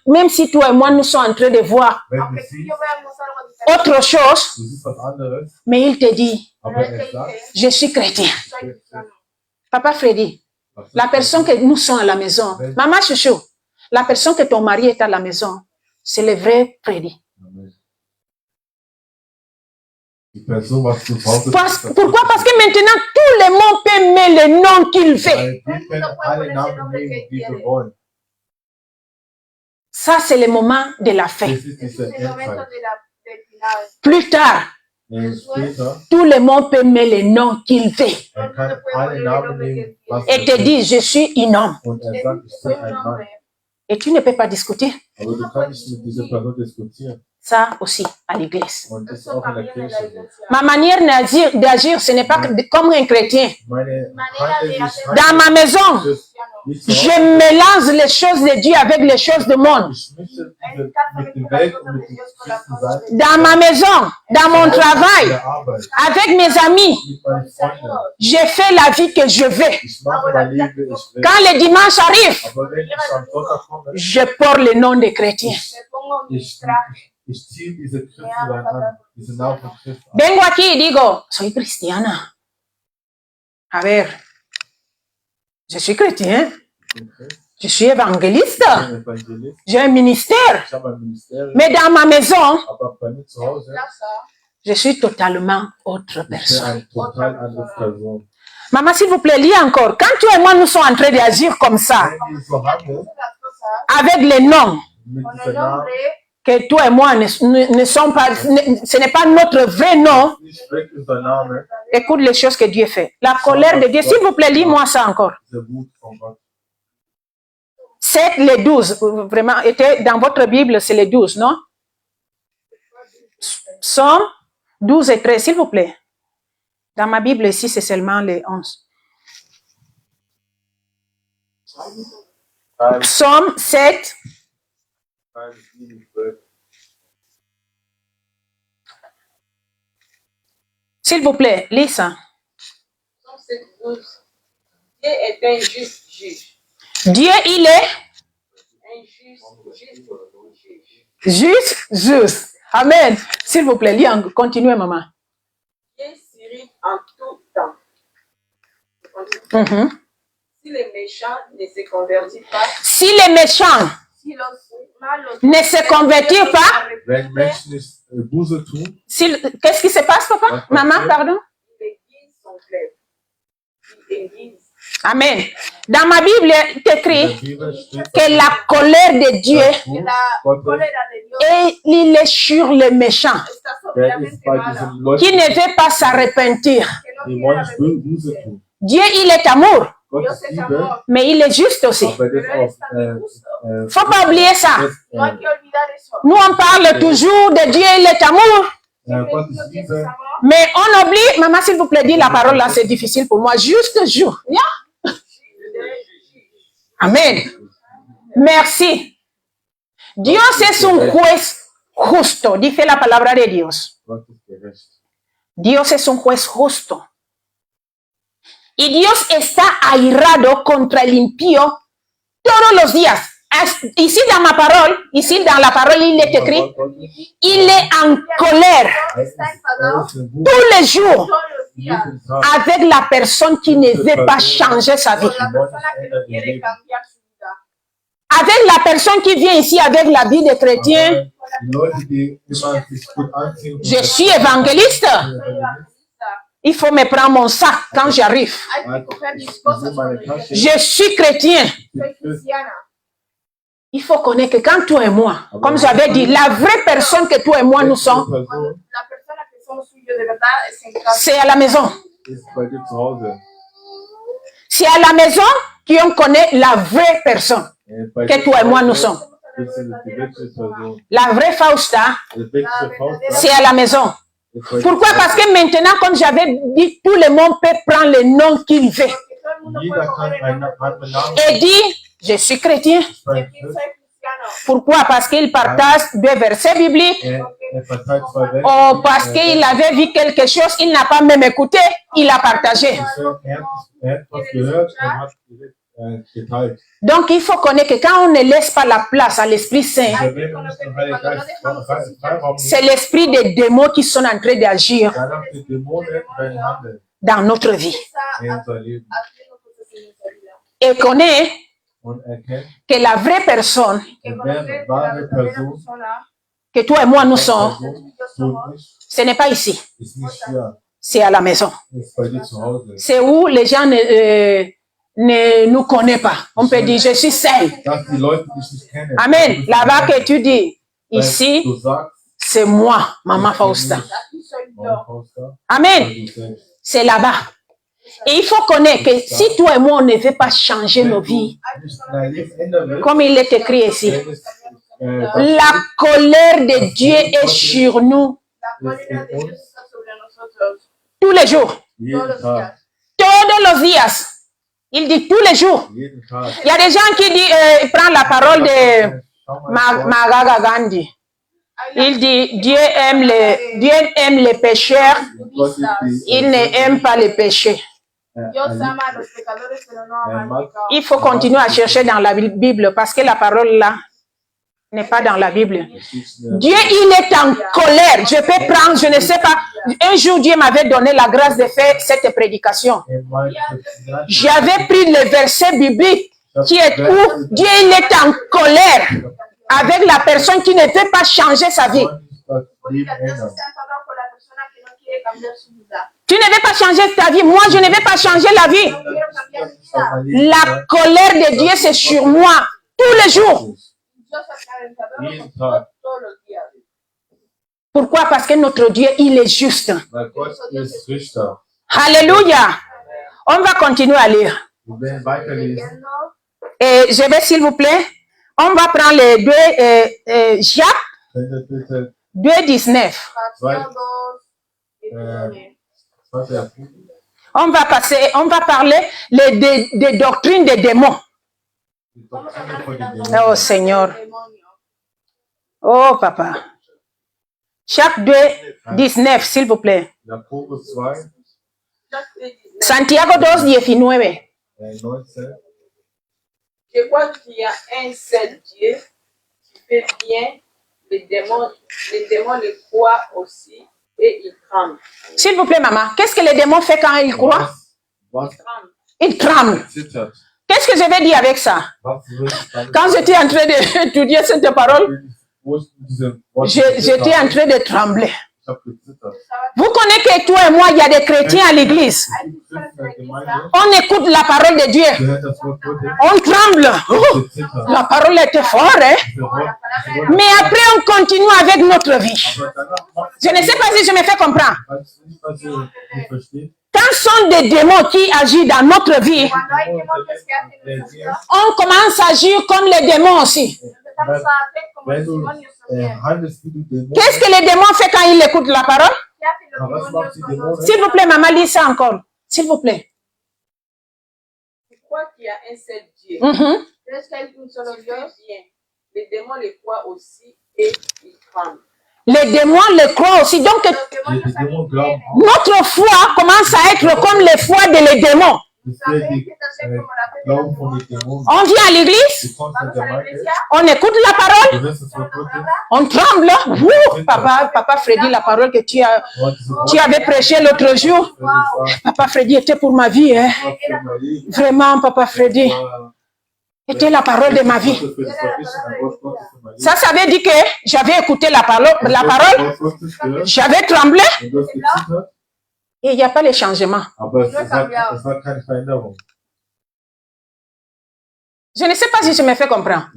Même si toi et moi, nous sommes en train de voir wenn du aunque tú y siehst, yo veamos algo diferente, autre chose, du siehst was anderes, mais il te dit, aber er sagt, je suis chrétien. soy cristiano. Papa Freddy, la personne que nous sommes à la maison, maman chouchou, la personne que ton mari est à la maison, c'est le vrai Freddy. die Person, was zu Hause Pourquoi? Parce que maintenant, tout le monde peut aimer le nom qu'il veut. weil wir können alle Namen nehmen, die wir wollen. Ça, c'est le moment de la Das fin. ist Este diese es el momento Endzeit. del final. Plus tard, Später, tout le monde peut aimer le nom qu'il veut. er kann alle Namen nehmen, was Et te dit, je suis un homme. und er Es sagt, ich soy bin un ein Mann. hombre. Et tu ne peux pas discuter. Aber du kannst nicht mit dieser Person diskutieren. Ça aussi, à l'église. Und das ist Eso auch in der también en la Kirche so. iglesia. Ma manière d'agir, ce n'est pas comme un chrétien. Meine Manera de hacer Dans ma maison, nicht zu je Hause. mélange les choses de Dieu avec les choses du monde. Ich mische mit der Welt und mit den Christensein. Dans ma maison, dans mon travail, Der Arbeit, avec mes amis, mit meinen Freunden. je fais la vie que je veux. Ich mache mein Leben, wie ich will. Quand le dimanche arrive, Aber wenn ich am Sonntag komme, je porte le nom de chrétien. Me pongo mi ich, traje. ich ziehe diese Christensein an, diese Namen von Christen an. Vengo aquí y digo, soy cristiana. A ver, je suis chrétien, Okay. je suis évangéliste, Ich bin Evangelist, j'ai un ministère. ich habe ein Ministerium, Mais dans ma maison, aber bei mir zu Hause, je suis totalement autre ich bin personne. eine total andere Person. Maman, s'il vous plaît, lis encore. Quand toi et moi, nous sommes en train d'agir comme ça, Wenn wir so handeln, avec les noms mit Con dieser el Namen, nombre, que toi et moi ne sont pas, ce n'est pas notre vrai nom, nicht wirklich unser Name, écoute les choses que Dieu fait. La colère de Dieu, s'il vous plaît, lis-moi ça encore. diese Wut von Gott. 7, les 12, vraiment, était dans votre Bible, c'est les 12, non? Psaume 12 et 13, s'il vous plaît. Dans ma Bible ici, c'est seulement les 11. Psaume 7, 7, s'il vous plaît, lis ça. Psaume 7, 12. Dieu est un juste juge. Dieu, il est Un juste juge. juste. Amen. S'il vous plaît, lis, continuez, maman. Dieu s'irrite en tout temps. Mhm. Si les méchants ne se convertissent pas, Si les méchants si los malos ne se convertirent pas, Wenn Menschen nicht Buße tun, qu'est-ce qui se passe, papa? Maman, pardon? ils aiguisent son glaive. Ils aiguisent. Amen. Dans ma Bible, il est in der écrit Bibel steht, que la colère de Dieu, dass Wut la Gottes, cólera de Dios et il est sur les méchants está der soberanamente ist bei mala. diesen Leuten, qui ne veulent pas s'arrepentir. Que no die quiere wollen nicht Buße arrepentirse. tun. Dieu, il est amour, Gott Dios ist es Liebe, amor. mais il est juste aussi. aber das Pero él auch, es también justo. Faut pas oublier ça. No hay que olvidar eso. Nous, on parle toujours de Dieu, il est amour, Gott Dios ist es Liebe, amor. mais on oublie, maman, s'il vous plaît, dis la parole là, c'est difficile pour moi. Juste jour. Yeah. Amen. Merci. Dios es un juez justo, dice la palabra de Dios. Gott ist gerecht. Dios es un juez justo. Y Dios está airado contra el impío todos los días. Ici dans ma parole, ici dans la parole, il est écrit, Gott ist, il est en colère Está enfadado ist in Wut, tous les jours todos los días jeden Tag. avec la personne qui ne veut pas changer sa vie. con la persona que no quiere cambiar su vida. Avec la personne qui vient ici avec la vie de chrétien. Die Leute, die immer sich gut anziehen, Je suis évangéliste. Soy evangelista. Il faut me prendre mon sac quand j'arrive. Hay que coger mis cosas cuando llegue. Je suis chrétien. Soy cristiana. Il faut connaître que quand toi et moi, comme j'avais dit, la vraie personne que toi et moi nous sommes, Cuando la persona que somos suyos de verdad es en casa. c'est à la maison. ist bei dir zu Hause. C'est à la maison qu'on connaît la vraie personne Bei que dir toi et zu moi nous Hause sommes. ist die wirkliche Person. La vraie Fausta, Die wirkliche Faust c'est à la maison. ist bei dir Pourquoi? zu Parce Hause. que maintenant, comme j'avais dit, tout le monde peut prendre le nom qu'il veut Porque todo el mundo Jeder puede kann coger el einen nombre Namen et dire, je suis chrétien. Ich bin que soy cristiano. Pourquoi? Parce qu'il partage deux versets bibliques Porque Oh, parce qu'il avait vu quelque chose, il n'a pas même écouté, il a partagé. Donc, il faut connaître que quand on ne laisse pas la place à l'Esprit Saint, c'est l'esprit des démons qui sont en train d'agir dans notre vie. Et connaît que la vraie personne que toi et moi nous sommes, ce n'est pas ici. C'est à la maison. C'est où les gens ne nous connaissent pas. On peut dire, je suis seul. Amen. Là-bas que tu dis, ici, c'est moi, Maman Fausta. Amen. C'est là-bas. Et il faut connaître que si toi et moi, on ne veut pas changer nos vies, comme il est écrit ici, la colère de Dieu est sur nous tous les jours. Todos los días. Il dit tous les jours. Il y a des gens qui disent, prennent la parole de Mahatma Gandhi. Il dit, Dieu aime les pécheurs, il n'aime pas les péchés. Il faut continuer à chercher dans la Bible parce que la parole là n'est pas dans la Bible. Dieu, il est en colère. Je peux prendre, je ne sais pas. Un jour, Dieu m'avait donné la grâce de faire cette prédication. J'avais pris le verset biblique qui est où Dieu, il est en colère avec la personne qui ne veut pas changer sa vie. Tu ne veux pas changer ta vie. Moi, je ne vais pas changer la vie. La colère de Dieu, c'est sur moi tous les jours. Pourquoi? Parce que notre Dieu, il est juste. Alléluia. On va continuer à lire. Et je vais, s'il vous plaît, on va prendre les deux, Jacques 2,19. On va parler des doctrines des démons. Oh Seigneur. Oh Papa. Jacques 2,19, s'il vous plaît. Santiago 2,19. Je crois qu'il y a un seul Dieu qui fait bien. Les démons le croient aussi et ils tremblent. S'il vous plaît, maman, qu'est-ce que les démons font quand ils croient? Ils tremblent. Qu'est-ce que je vais dire avec ça? Quand j'étais en train d'étudier cette parole, j'étais en train de trembler. Vous connaissez que toi et moi, il y a des chrétiens à l'église. On écoute la parole de Dieu. On tremble. Oh, la parole était forte. Hein? Mais après, on continue avec notre vie. Je ne sais pas si je me fais comprendre. Quand sont des démons qui agissent dans notre vie, on commence à agir comme les démons aussi. Qu'est-ce que les démons font quand ils écoutent la parole? S'il vous plaît, maman, lis ça encore. S'il vous plaît. Je crois qu'il y a un seul Dieu. Les démons le croient aussi et ils tremblent. Les démons le croient aussi. Donc, notre foi commence à être comme les foi des démons. On vient à l'église, on écoute la parole, on tremble. Papa Freddy, la parole que tu avais prêchée l'autre jour, Papa Freddy était pour ma vie. Hein. Vraiment, Papa Freddy était la parole de ma vie. Ça veut dire que j'avais écouté la parole, j'avais tremblé. Et il n'y a pas de changement. Je ne sais pas si je me fais comprendre.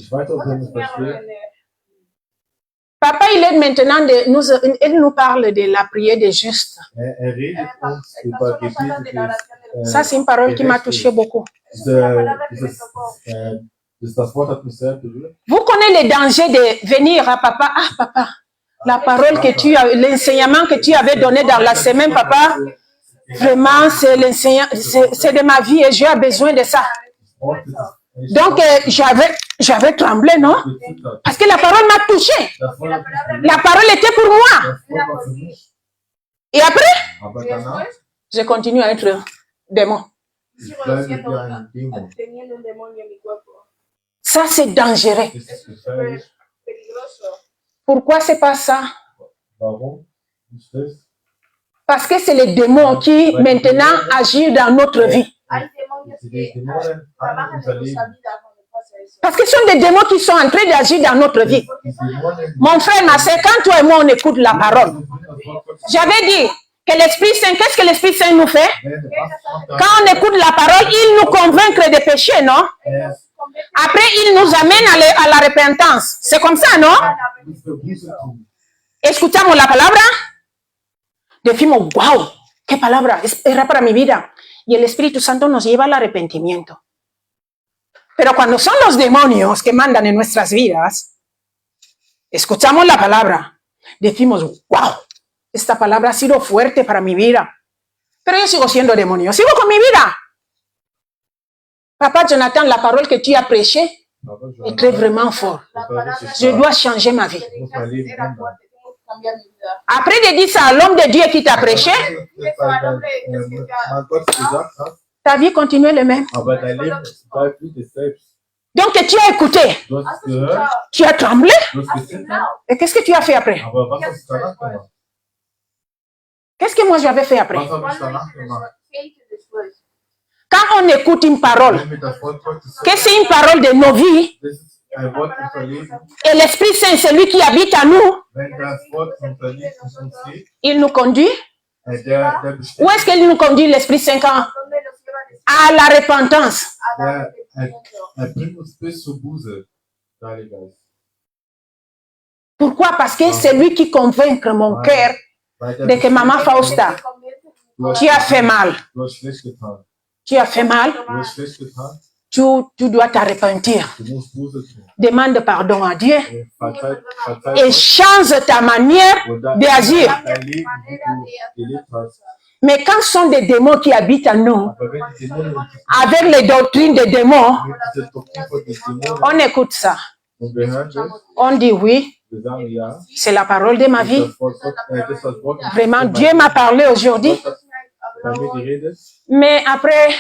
Papa, il est maintenant il nous parle de la prière des justes. Ça, c'est une parole qui m'a touché beaucoup. Vous connaissez les dangers de venir à papa. Ah, papa. La parole que tu as, l'enseignement que tu avais donné dans la semaine, papa, vraiment, c'est l'enseignement, c'est de ma vie et j'ai besoin de ça. Donc, j'avais tremblé, non? Parce que la parole m'a touché. La parole était pour moi. Et après, je continue à être démon. Ça, c'est dangereux. Pourquoi c'est pas ça? Parce que c'est les démons qui maintenant agissent dans notre vie. Parce que ce sont des démons qui sont en train d'agir dans notre vie. Mon frère, ma soeur, quand toi et moi on écoute la parole, j'avais dit que l'Esprit Saint, qu'est-ce que l'Esprit Saint nous fait? Quand on écoute la parole, il nous convainc des péchés, non? Après, il nous amène à la repentance. C'est comme ça, non? Escuchamos la palabra. Decimos, wow, qué palabra, era para mi vida. Y el Espíritu Santo nos lleva al arrepentimiento. Pero cuando son los demonios que mandan en nuestras vidas, escuchamos la palabra, decimos, wow, esta palabra ha sido fuerte para mi vida. Pero yo sigo siendo demonio, sigo con mi vida. Papa Jonathan, la parole que tu as prêchée est très vraiment fort. Je dois changer ma vie. Après de dire ça à l'homme de Dieu qui t'a prêché, ta vie continue le même. Donc tu as écouté, tu as tremblé. Et qu'est-ce que tu as fait après? Qu'est-ce que moi j'avais fait après? Quand on écoute une parole, que c'est une parole de nos vies, et l'Esprit Saint, celui qui habite en nous, il nous conduit. Où est-ce qu'il nous conduit, l'Esprit Saint, quand? À la repentance. Pourquoi? Parce que c'est lui qui convainc mon cœur de que Maman Fausta, tu as fait mal. Tu as fait mal. Tu dois t'arrepentir. Demande pardon à Dieu et change ta manière d'agir. Mais quand ce sont des démons qui habitent en nous, avec les doctrines des démons, on écoute ça. On dit oui, c'est la parole de ma vie. Vraiment, Dieu m'a parlé aujourd'hui. Mais après,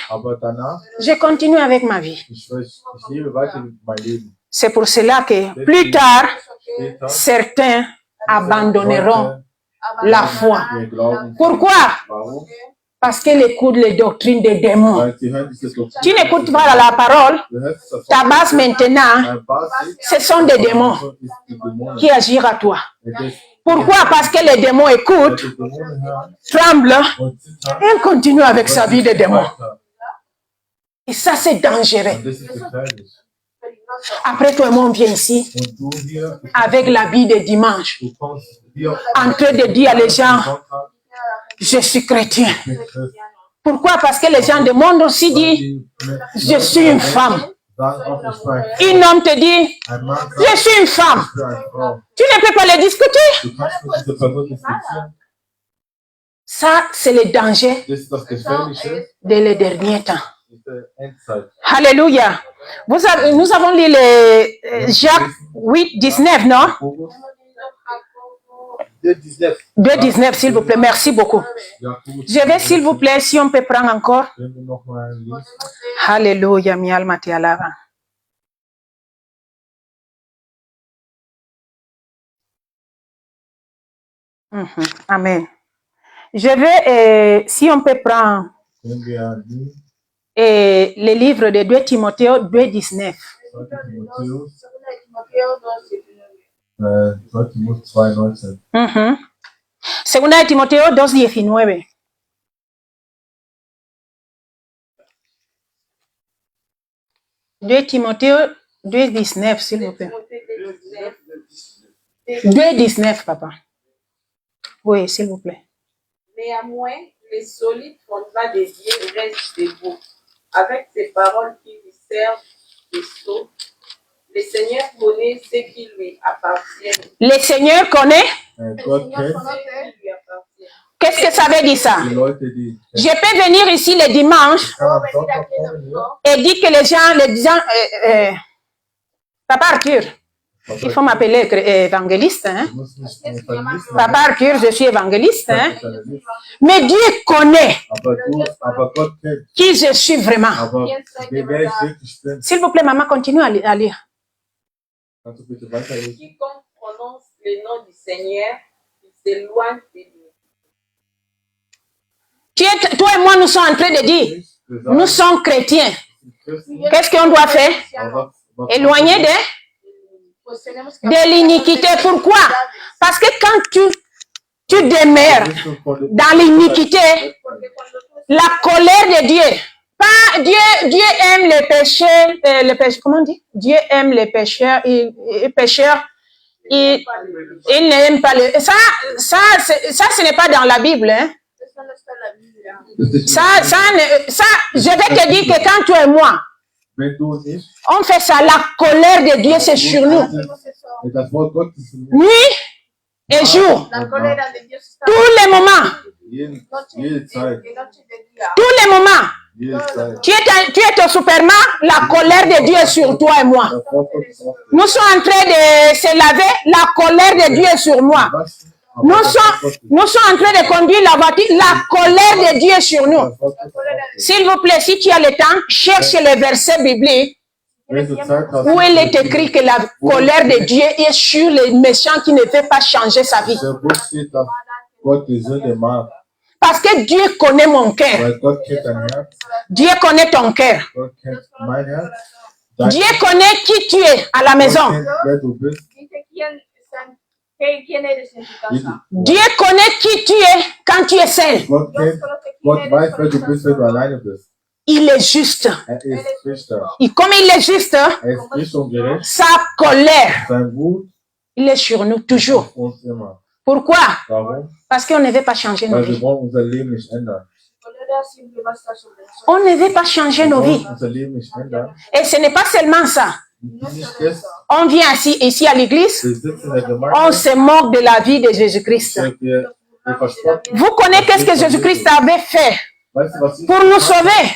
je continue avec ma vie. C'est pour cela que plus tard, certains abandonneront la foi. Pourquoi? Parce qu'elle écoute les doctrines des démons. Tu n'écoutes pas la parole, ta base maintenant, ce sont des démons qui agissent à toi. Pourquoi? Parce que les démons écoutent, tremblent, et continuent avec sa vie de démon. Et ça, c'est dangereux. Après, toi et moi, on vient ici avec l'habit de dimanche, en train de dire à les gens, je suis chrétien. Pourquoi? Parce que les gens du monde aussi disent, je suis une femme. Un homme te dit, je suis une femme. Tu ne peux pas le discuter. Ça, c'est le danger de les derniers temps. Alléluia. Nous avons lu le Jacques 8, 19, non? 2,19, s'il vous plaît. Merci beaucoup. Je vais, s'il vous plaît, si on peut prendre encore. Alléluia, mi alma te alaba. Amen. Je vais, si on peut prendre le livre de 2 Timothée 2,19. Segunda de Timoteo 2:19. De Timoteo 2:19, s'il vous plaît. 2:19, papa. Oui, s'il vous plaît. Néanmoins, les solides fondements des dieux restent debout, avec ces paroles qui lui servent de sceau. Le Seigneur connaît ce qui lui appartient. Le Seigneur connaît Qu'est-ce que ça veut dire ça? Die Leute, die Je peux venir ici le dimanche kann am Sonntag kommen hier. et dire que les gens Papa Arthur, il faut m'appeler évangéliste. Hein? Du musst nicht Evangelist sein. Papa Arthur, je suis évangéliste. Hein? Mais Dieu connaît Aber Gott kennt. qui je suis vraiment. Aber wer ich wirklich bin, S'il vous plaît, maman, continue à lire. kannst du bitte weiterlesen? Quiconque prononce le nom du Seigneur, il s'éloigne de lui. Toi et moi, nous sommes en train de dire, nous sommes chrétiens. Qu'est-ce qu'on doit faire? Éloigner de l'iniquité. Pourquoi? Parce que quand tu demeures dans l'iniquité, la colère de Dieu, pas Dieu aime les pécheurs, comment on dit? Dieu aime les pécheurs, il n'aime pas le... Ça, ce n'est pas dans la Bible, hein? Ça, je vais te dire que quand tu et moi, on fait ça, la colère de Dieu, c'est sur nous. Nuit et jour. Tous les moments. Tous les moments. Tu es au supermarché, la colère de Dieu est sur toi et moi. Nous sommes en train de se laver, la colère de Dieu est sur moi. Nous sommes en train de conduire la voiture, la colère de Dieu est sur nous. S'il vous plaît, si tu as le temps, cherche le verset biblique où il est écrit que la colère de Dieu est sur les méchants qui ne veulent pas changer sa vie. Parce que Dieu connaît mon cœur. Dieu connaît ton cœur. Dieu connaît qui tu es à la maison. Dieu connaît qui tu es quand tu es seul. Il est juste. Et comme il est juste, sa colère, il est sur nous toujours. Pourquoi? Parce qu'on ne veut pas changer nos vies. On ne veut pas changer nos vies. Et ce n'est pas seulement ça. On vient ici à l'église, on se moque de la vie de Jésus-Christ. Vous connaissez qu'est-ce que Jésus-Christ avait fait pour nous sauver?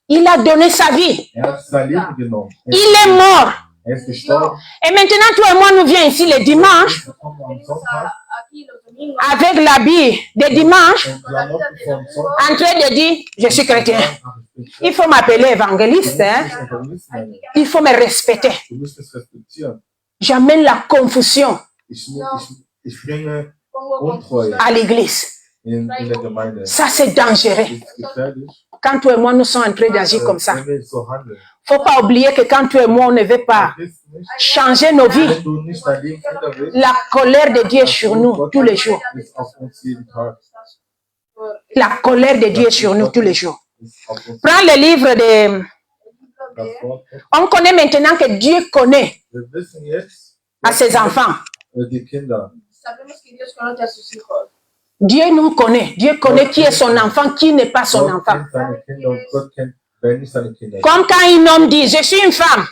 Il a donné sa vie. Il est mort. Et maintenant, toi et moi, nous venons ici le dimanche avec l'habit de dimanche en train de dire, je suis chrétien. Il faut m'appeler évangéliste. Hein? Il faut me respecter. J'amène la confusion à l'église. Ça, c'est dangereux. Quand toi et moi, nous sommes en train d'agir comme ça. Il ne faut pas oublier que quand toi et moi, on ne veut pas changer nos vies, la colère de Dieu est sur nous tous les jours. La colère de Dieu est sur nous tous les jours. Prends le livre de... On connaît maintenant que Dieu connaît à ses enfants. Dieu nous connaît. Dieu connaît qui est son enfant, qui n'est pas son enfant. Comme quand un homme dit, je suis une femme.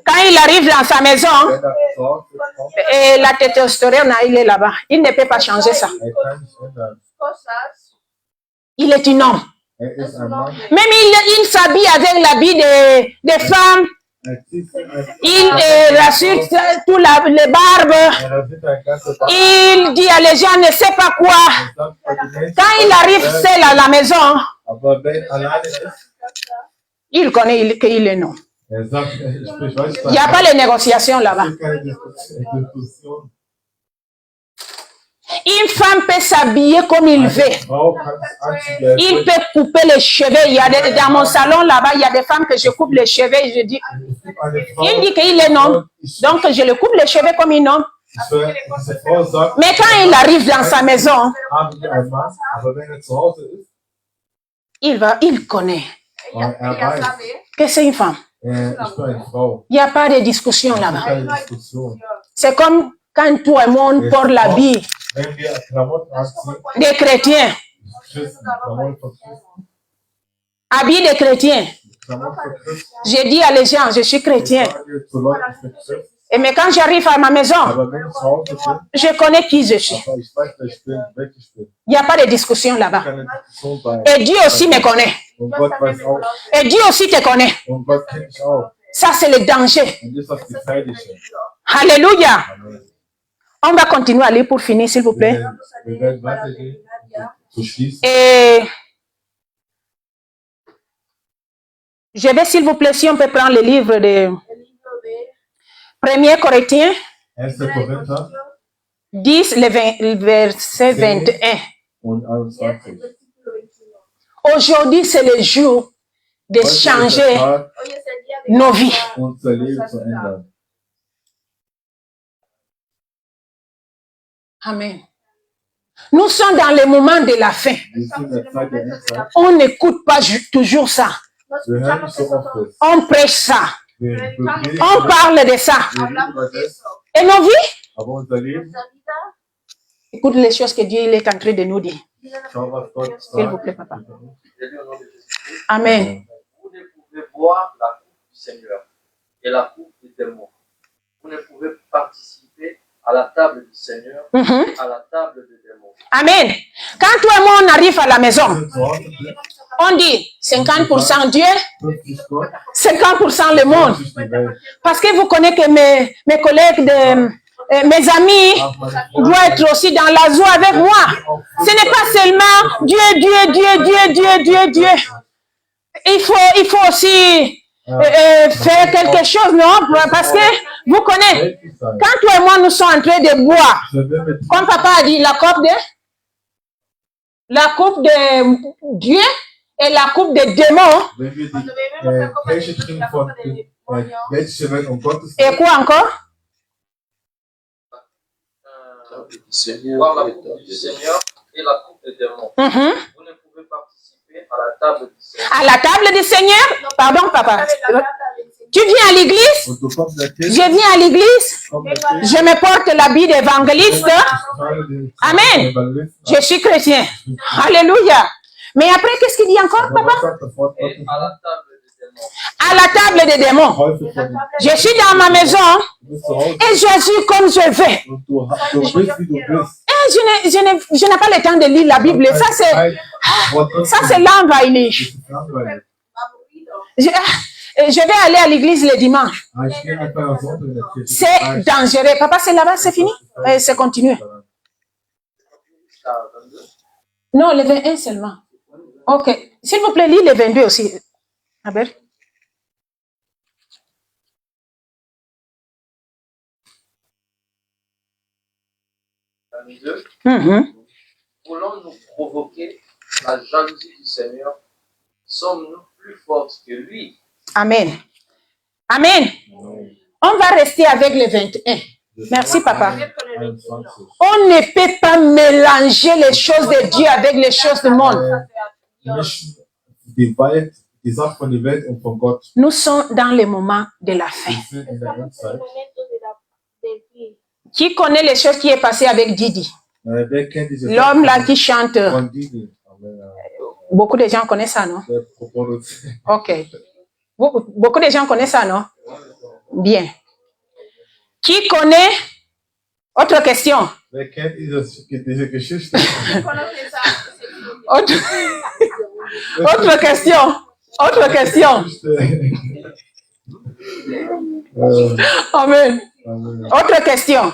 Quand il arrive dans sa maison, et la testostérone, il est là-bas. Il ne peut pas changer ça. Il est un homme. Même il s'habille avec l'habit des femmes. Il rassure tout les barbes. Il dit à les gens ne sait pas quoi. Quand il arrive seul à la maison, il connaît qu'il est non. Il n'y a pas de négociation là-bas. Une femme peut s'habiller comme il veut. Il peut couper les cheveux. Il y a dans mon salon là-bas, il y a des femmes que je coupe les cheveux et je dis, il dit qu'il est homme. Donc je le coupe les cheveux comme un homme. Mais quand il arrive dans sa maison, il connaît que c'est une femme. Il n'y a pas de discussion là-bas. C'est comme quand toi et moi on porte l'habit des chrétiens. Habit des chrétiens. Je dis à les gens, je suis chrétien. Et mais quand j'arrive à ma maison, Aber wenn ich zu Hause bin, je connais qui je suis. aber ich weiß, wer ich bin, wer ich bin. Il n'y a pas de discussion là-bas. Keine Diskussion sein. Et Dieu aussi me connaît. Und Gott weiß auch. Et Dieu aussi te connaît. Und Gott kennt mich auch. Ça, c'est le danger. Und das ist das Gefährliche. Alléluia. Amen. On va continuer à lire pour finir, s'il vous plaît. Wir werden weitergehen, zu schließen. Et je vais, s'il vous plaît, si on peut prendre le livre de 1er Corinthiens 1. Korinther 10, le verset 21. und 21. Aujourd'hui, c'est le jour de Heute ist der changer Tag, nos vies. unser Leben zu ändern. Amen. Nous sommes dans le moment de la fin. Wir sind in der Zeit der Endzeit. On n'écoute pas toujours ça. Wir hören nicht so oft das. On prêche ça. Wir predigen, On parle de ça. wir reden über das, Et nos vies? aber unser Leben, Écoute les choses que Dieu il est en train de nous dire. schau, was Gott S'il vous plaît, sagt. papa. J'ai lu au nom de Jésus-Christ. Amen. Vous ne pouvez boire la coupe du Seigneur et la coupe des démons. Vous ne pouvez participer à la table du Seigneur Mhm. et à la table des démons. Amen. Quand toi et moi on arrive à la maison, Wenn wir zu Hause sind, on dit 50% Dieu, 50 Gott, 50% le monde. 50 die Welt. Parce que vous connaissez que mes collègues, mes amis Auch meine doivent Freunde, être aussi dans la joie avec moi. Ce n'est pas seulement Dieu, Dieu, Dieu, Dieu, Dieu, Dieu, Dieu. Il faut aussi faire quelque chose, non? Parce que vous connaissez, weltlich sein. quand toi et moi nous sommes en train de boire, Wenn wir mit comme papa a dit, la coupe de Dieu et la coupe des démons. wenn wir die Kelche trinken von welche Welt um Gottes Et quoi encore? Boire la coupe du Seigneur et la coupe des démons. Mhm. Vous ne pouvez participer à la table du Seigneur. À la table du Seigneur? Pardon, papa. Tu viens à l'église? und du kommst in der Kirche, Je viens à l'église. kommst in der Kirche, Je me porte l'habit d'évangéliste. trage den Amen. Evangelisten Je suis chrétien. Alléluia. Mais après, qu'est-ce qu'il dit encore, an. papa? Was sagt das Wort Et Gottes? à la table des démons. À la table des démons. Häufig von, Je suis dans ma maison du bist zu Hause et j'agis comme je veux. und du bist, wie du bist. Et je n'ai pas le temps de lire la Bible. Ça, c'est l'envahir. Das ist langweilig. Je vais aller à l'église le dimanche. Ah, ich gehe einfach am Sonntag in der Kirche. C'est dangereux. Papa, c'est là-bas, c'est fini? C'est continué. Jusqu'à 22. Non, le 21 seulement. Ok. S'il vous plaît, lis le 22 aussi. Abel. Mhm. Voulons-nous provoquer la jalousie du Seigneur? Sommes-nous plus fortes que lui? Amen. Amen. On va rester avec le 21. Merci, papa. 21. On ne peut pas mélanger les choses de Dieu avec les choses du monde. Mischen die Welt, die Sache von der Welt und von Gott. Nous sommes dans le moment de la fin. Wir sind in der Endzeit. Qui connaît les choses qui est passées avec Didi? Wer kennt diese L'homme là qui chante. von Didi? Beaucoup de gens connaissent ça, non? Der Produzent. Ok. Beaucoup de gens connaissent ça, non? Bien. Qui connaît? Autre question. Wer kennt diese Geschichte? Autre, autre question. Autre question. Amen. Autre question.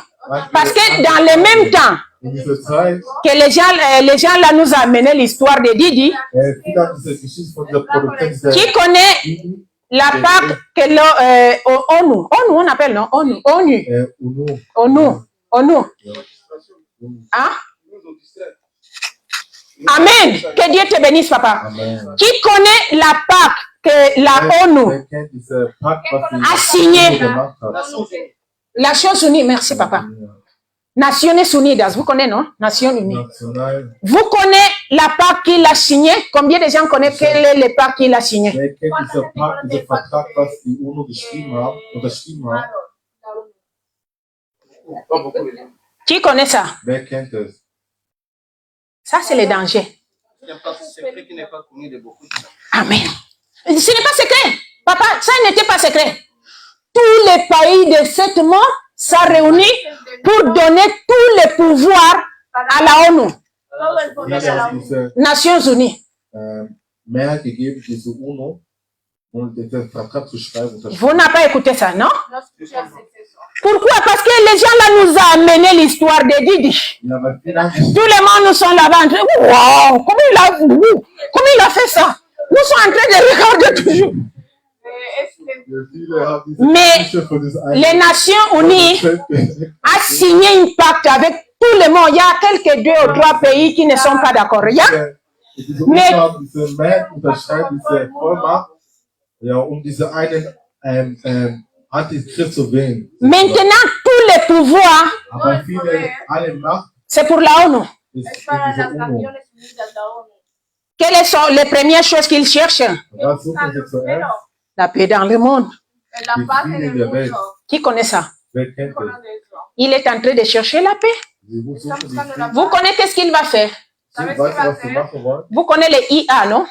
Parce que dans le même temps In dieser Zeit, que les gens là nous ont amené l'histoire de Didi, viele haben diese Geschichte von der Produzent qui connaît Didi, la Pâque que ONU, on appelle, non? ONU. Hein? Amen. Que Dieu te bénisse, papa. Amen. Qui connaît la Pâque que la ONU Wer kennt diese Pakt, was die a signé? gemacht hat? La Nations Unies, merci papa. Nations Unidas, vous connaissez, non? Nations Unies. National. Vous connaissez la Pâque qu'il a signé? Combien de gens connaissent quel est le Pâque qu'il a signé? Wer kennt diese Pakt, diesen Vertrag, was die UNO unterschrieben haben? Qui connaît ça? Wer kennt es? Ça, c'est le danger. C'est un secret qui n'est pas connu de beaucoup de gens. Amen. Ce n'est pas secret. Papa, ça n'était pas secret. tous les pays de cette monde sont réunis pour donner tous les pouvoirs à la ONU, Todo el poder de la ONU. Nations Unies. Mehrheit gegeben, diese UNO, und den Vertrag zu schreiben. Vous n'avez pas écouté ça, non? No escuché ese exceso. Pourquoi? Parce que les gens là nous ont amené l'histoire de Didi. Ja, weil viele Tout le monde nous sont là-bas en train de... Wow! Comment il a fait ça? Nous sommes en train de regarder toujours. viele haben diese Mais Geschichte von diesem les Nations Unies a signé un pacte avec tout le monde. Il y a quelques 2 ou 3 pays qui ne sont pas d'accord. Il y a diese Mais- UNO haben diese Mehrheit unterschreibt diese Vollmacht, ja, um diese einen Antichrist zu wählen. maintenant tous les pouvoirs, Aber alle Macht c'est pour la ONU. ist Es für para diese las UNO. Naciones Unidas, la ONU. Quelles sont les premières choses qu'ils cherchent? Was suchen sie zuerst? La paix dans le monde. La paz en el mundo. Qui connaît ça? Wer kennt das? Conoce eso. Il est en train de chercher la paix. Sie suchen Están die buscando la Vous paz. connaissez ce qu'il va faire? Sie ¿Sabes weißt qué va a was sie hacer? machen wollen? Vous connaissez les IA, non?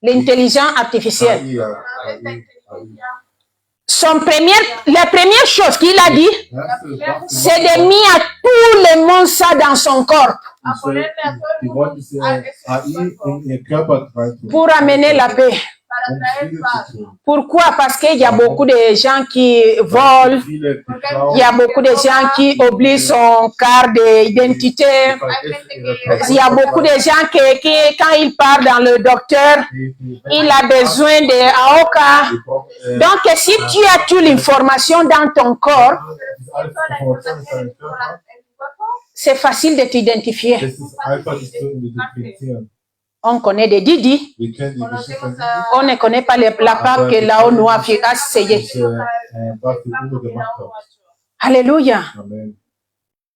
L'intelligence artificielle. AI, ja. Esta AI. inteligencia. La première chose qu'il a dit, c'est de mettre à tout le monde ça dans son corps A ponerle a todo el Die mundo wollen diese a ese AI cuerpo in ihr Körper reintun, pour amener la paix. para um traer Friede paz. zu tun. Pourquoi? Parce qu'il y a beaucoup de gens qui volent, Viele, die il y a beaucoup de gens qui oublient son carte d'identité. Hay gente que Il y a beaucoup de gens qui quand ils partent dans le docteur, il a besoin de AOKA. Donc, si tu as toute l'information dans ton corps, toda la información en tu cuerpo. c'est facile de t'identifier. Es ist einfach, das zu identifizieren. On connaît des Didi, Wir kennen die Geschichte Conocemos von a on ne connaît pas la part que la ONU a essayé. was die UNO gemacht hat. Alléluia. Amen.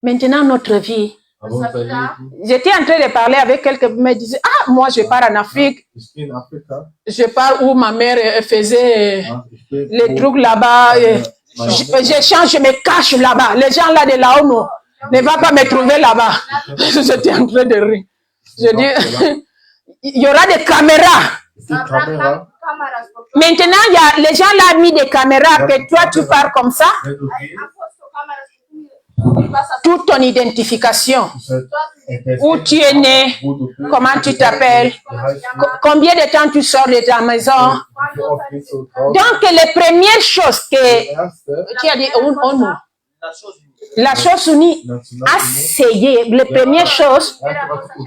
Maintenant, notre vie. Aber unser Leben, J'étais en train de parler avec quelqu'un qui me disait, ah, moi, je pars en Afrique. ich bin in Afrika, Je pars où ma mère faisait ja, ich bin les wo, trucs là-bas. meine Je change, je me cache là-bas. Les gens là de la ONU ne vont pas me trouver là-bas. J'étais en train de rire. Je dis, il y aura des caméras. Es gibt habrá Kamera, cámaras por todo. Maintenant, il y a, les gens là ont mis des caméras que toi, tu pars comme ça. wenn du Han gehst, puesto cámaras que tú vas a hacer Toute ton identification. ist halt todas Où tu es né, wo du bist, comment tu t'appelles, wie heißt du, combien de temps tu sors de ta maison. wie oft gehst du draußen. Donc, les premières choses que Das erste, tu as dit, ONU, Nations Unies. la chose unie a Nationalunion, essayé, les premières choses,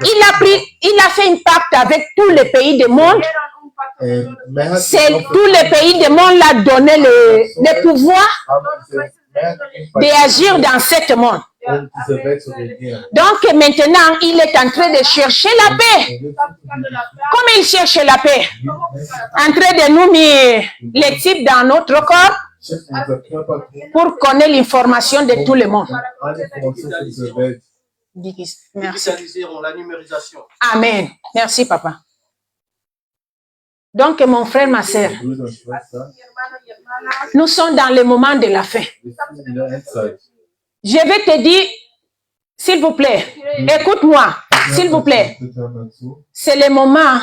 il a fait un pacte avec tous les pays du monde. hicieron un pacto de todos los Mehrheit C'est tous les pays du monde l'a donné le pouvoir haben diese Mehrheit d'agir dans ce monde. um diese Welt zu regieren. Donc maintenant, il est en train de chercher la paix. Und wir están buscando la paz. Comme il cherche la paix, en train de nous mettre les types dans notre corps schützen unser Körper pour connaître l'information de tout le monde. alle Informationen für diese Welt. Merci. Digitaliseront la numérisation. Amen. Merci, papa. Donc, mon frère, ma sœur, Brüder und Schwestern, Mi hermano y hermanas, nous sommes dans le moment de la fin. wir sind in der Endzeit. Je vais te dire, s'il vous plaît, écoute-moi, s'il vous plaît, Bitte hör mal zu. c'est le moment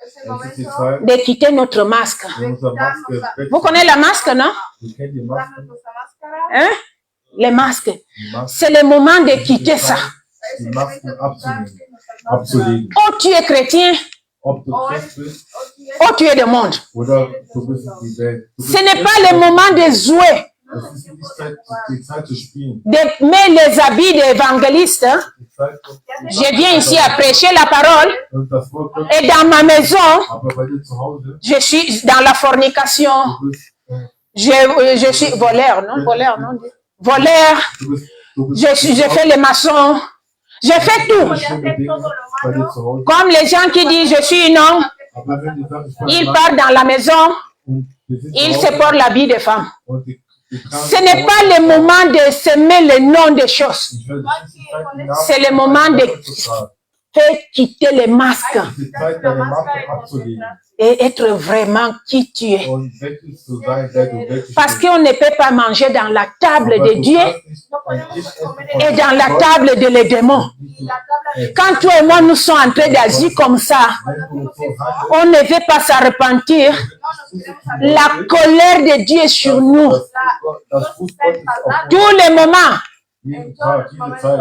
es el Es ist die momento Zeit, de quitter notre masque. unsere Maske Vous connaissez la masque, non? Wir kennen die de Maske. quitarnos nuestra máscara. Hein? Les masques. Die Maske. C'est le moment de quitter ça. Es Die el Masken momento de quitarse abzunehmen. nuestra máscara. Abzulegen. Oh, tu es chrétien, Ob du Christ bist O si es oh, tu es du monde. oder du bist die Welt. Du Ce bist n'est pas le moment de jouer, Es ist nicht die Zeit zu spielen. de mettre les habits d'évangéliste. Hein? Die Zeit, Je viens ici à prêcher la parole und das Volk wird, et dans ma maison, aber bei dir zu Hause, je suis dans la fornication. du bist, Je suis voleur, non? Voleur, non? Voleur. du bist Je fais les maçons. Je fais tout. schlimme Dinge bei dir zu Hause. Comme les gens qui disent je suis un homme, Aber wenn die sagen, ich bin ils ein Mann partent dans la maison, und wir sind ils zu se Hause portent l'habit des femmes. und die tragen Ce n'est pas le moment de semer le nom des choses. Ich will nicht die Zeit, die Namen C'est le moment de zu tragen. peut quitter les masques Die Zeit, deine Maske abzulegen. et être vraiment qui tu es. Und wirklich zu sein, wer du wirklich Parce bist. qu'on ne peut pas manger dans la table Aber de du Dieu kannst nicht ein Tisch essen von et dans la Gott, table de les démons. nicht Quand toi et moi nous sommes en train d'agir comme ça, wenn du so handelst, on ne veut pas s'en repentir. La colère de Dieu est sur nous. das Fuß Gottes ist auf uns. Tous les moments. Jeden Tag, jede Zeit.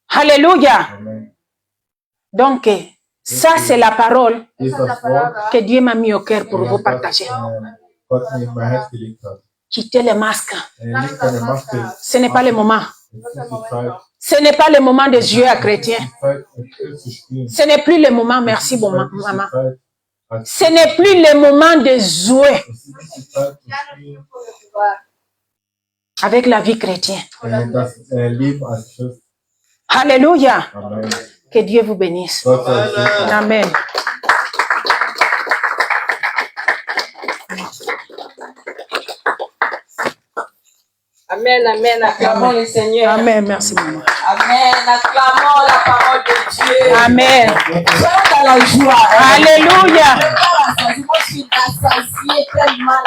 Alléluia. Amen. Donc, ça c'est la parole Hier ist das Wort, que Dieu m'a mis au cœur pour vous das partager. Gott mir in mein Herz gelegt hat. Quittez les masques. Leg deine Maske. Ce n'est pas le moment. Es ist die Zeit, Ce n'est pas le moment de jouer à chrétien. die Zeit, mit Gott zu spielen. Ce n'est plus le moment, merci bon, Es ist nicht die maman. Zeit, als- Ce n'est plus le moment de jouer es ist nicht die Zeit zu spielen, avec la vie chrétienne. das Leben als Christ. Alléluia. Amen. Que Dieu vous bénisse. Gott sei Dank. Amen. Amen, amen. Acclamons le Seigneur. Amen. Merci, maman. Amen. Acclamons la parole de Dieu. Amen. Soyons dans la joie. Alléluia. Je suis rassasiée tellement.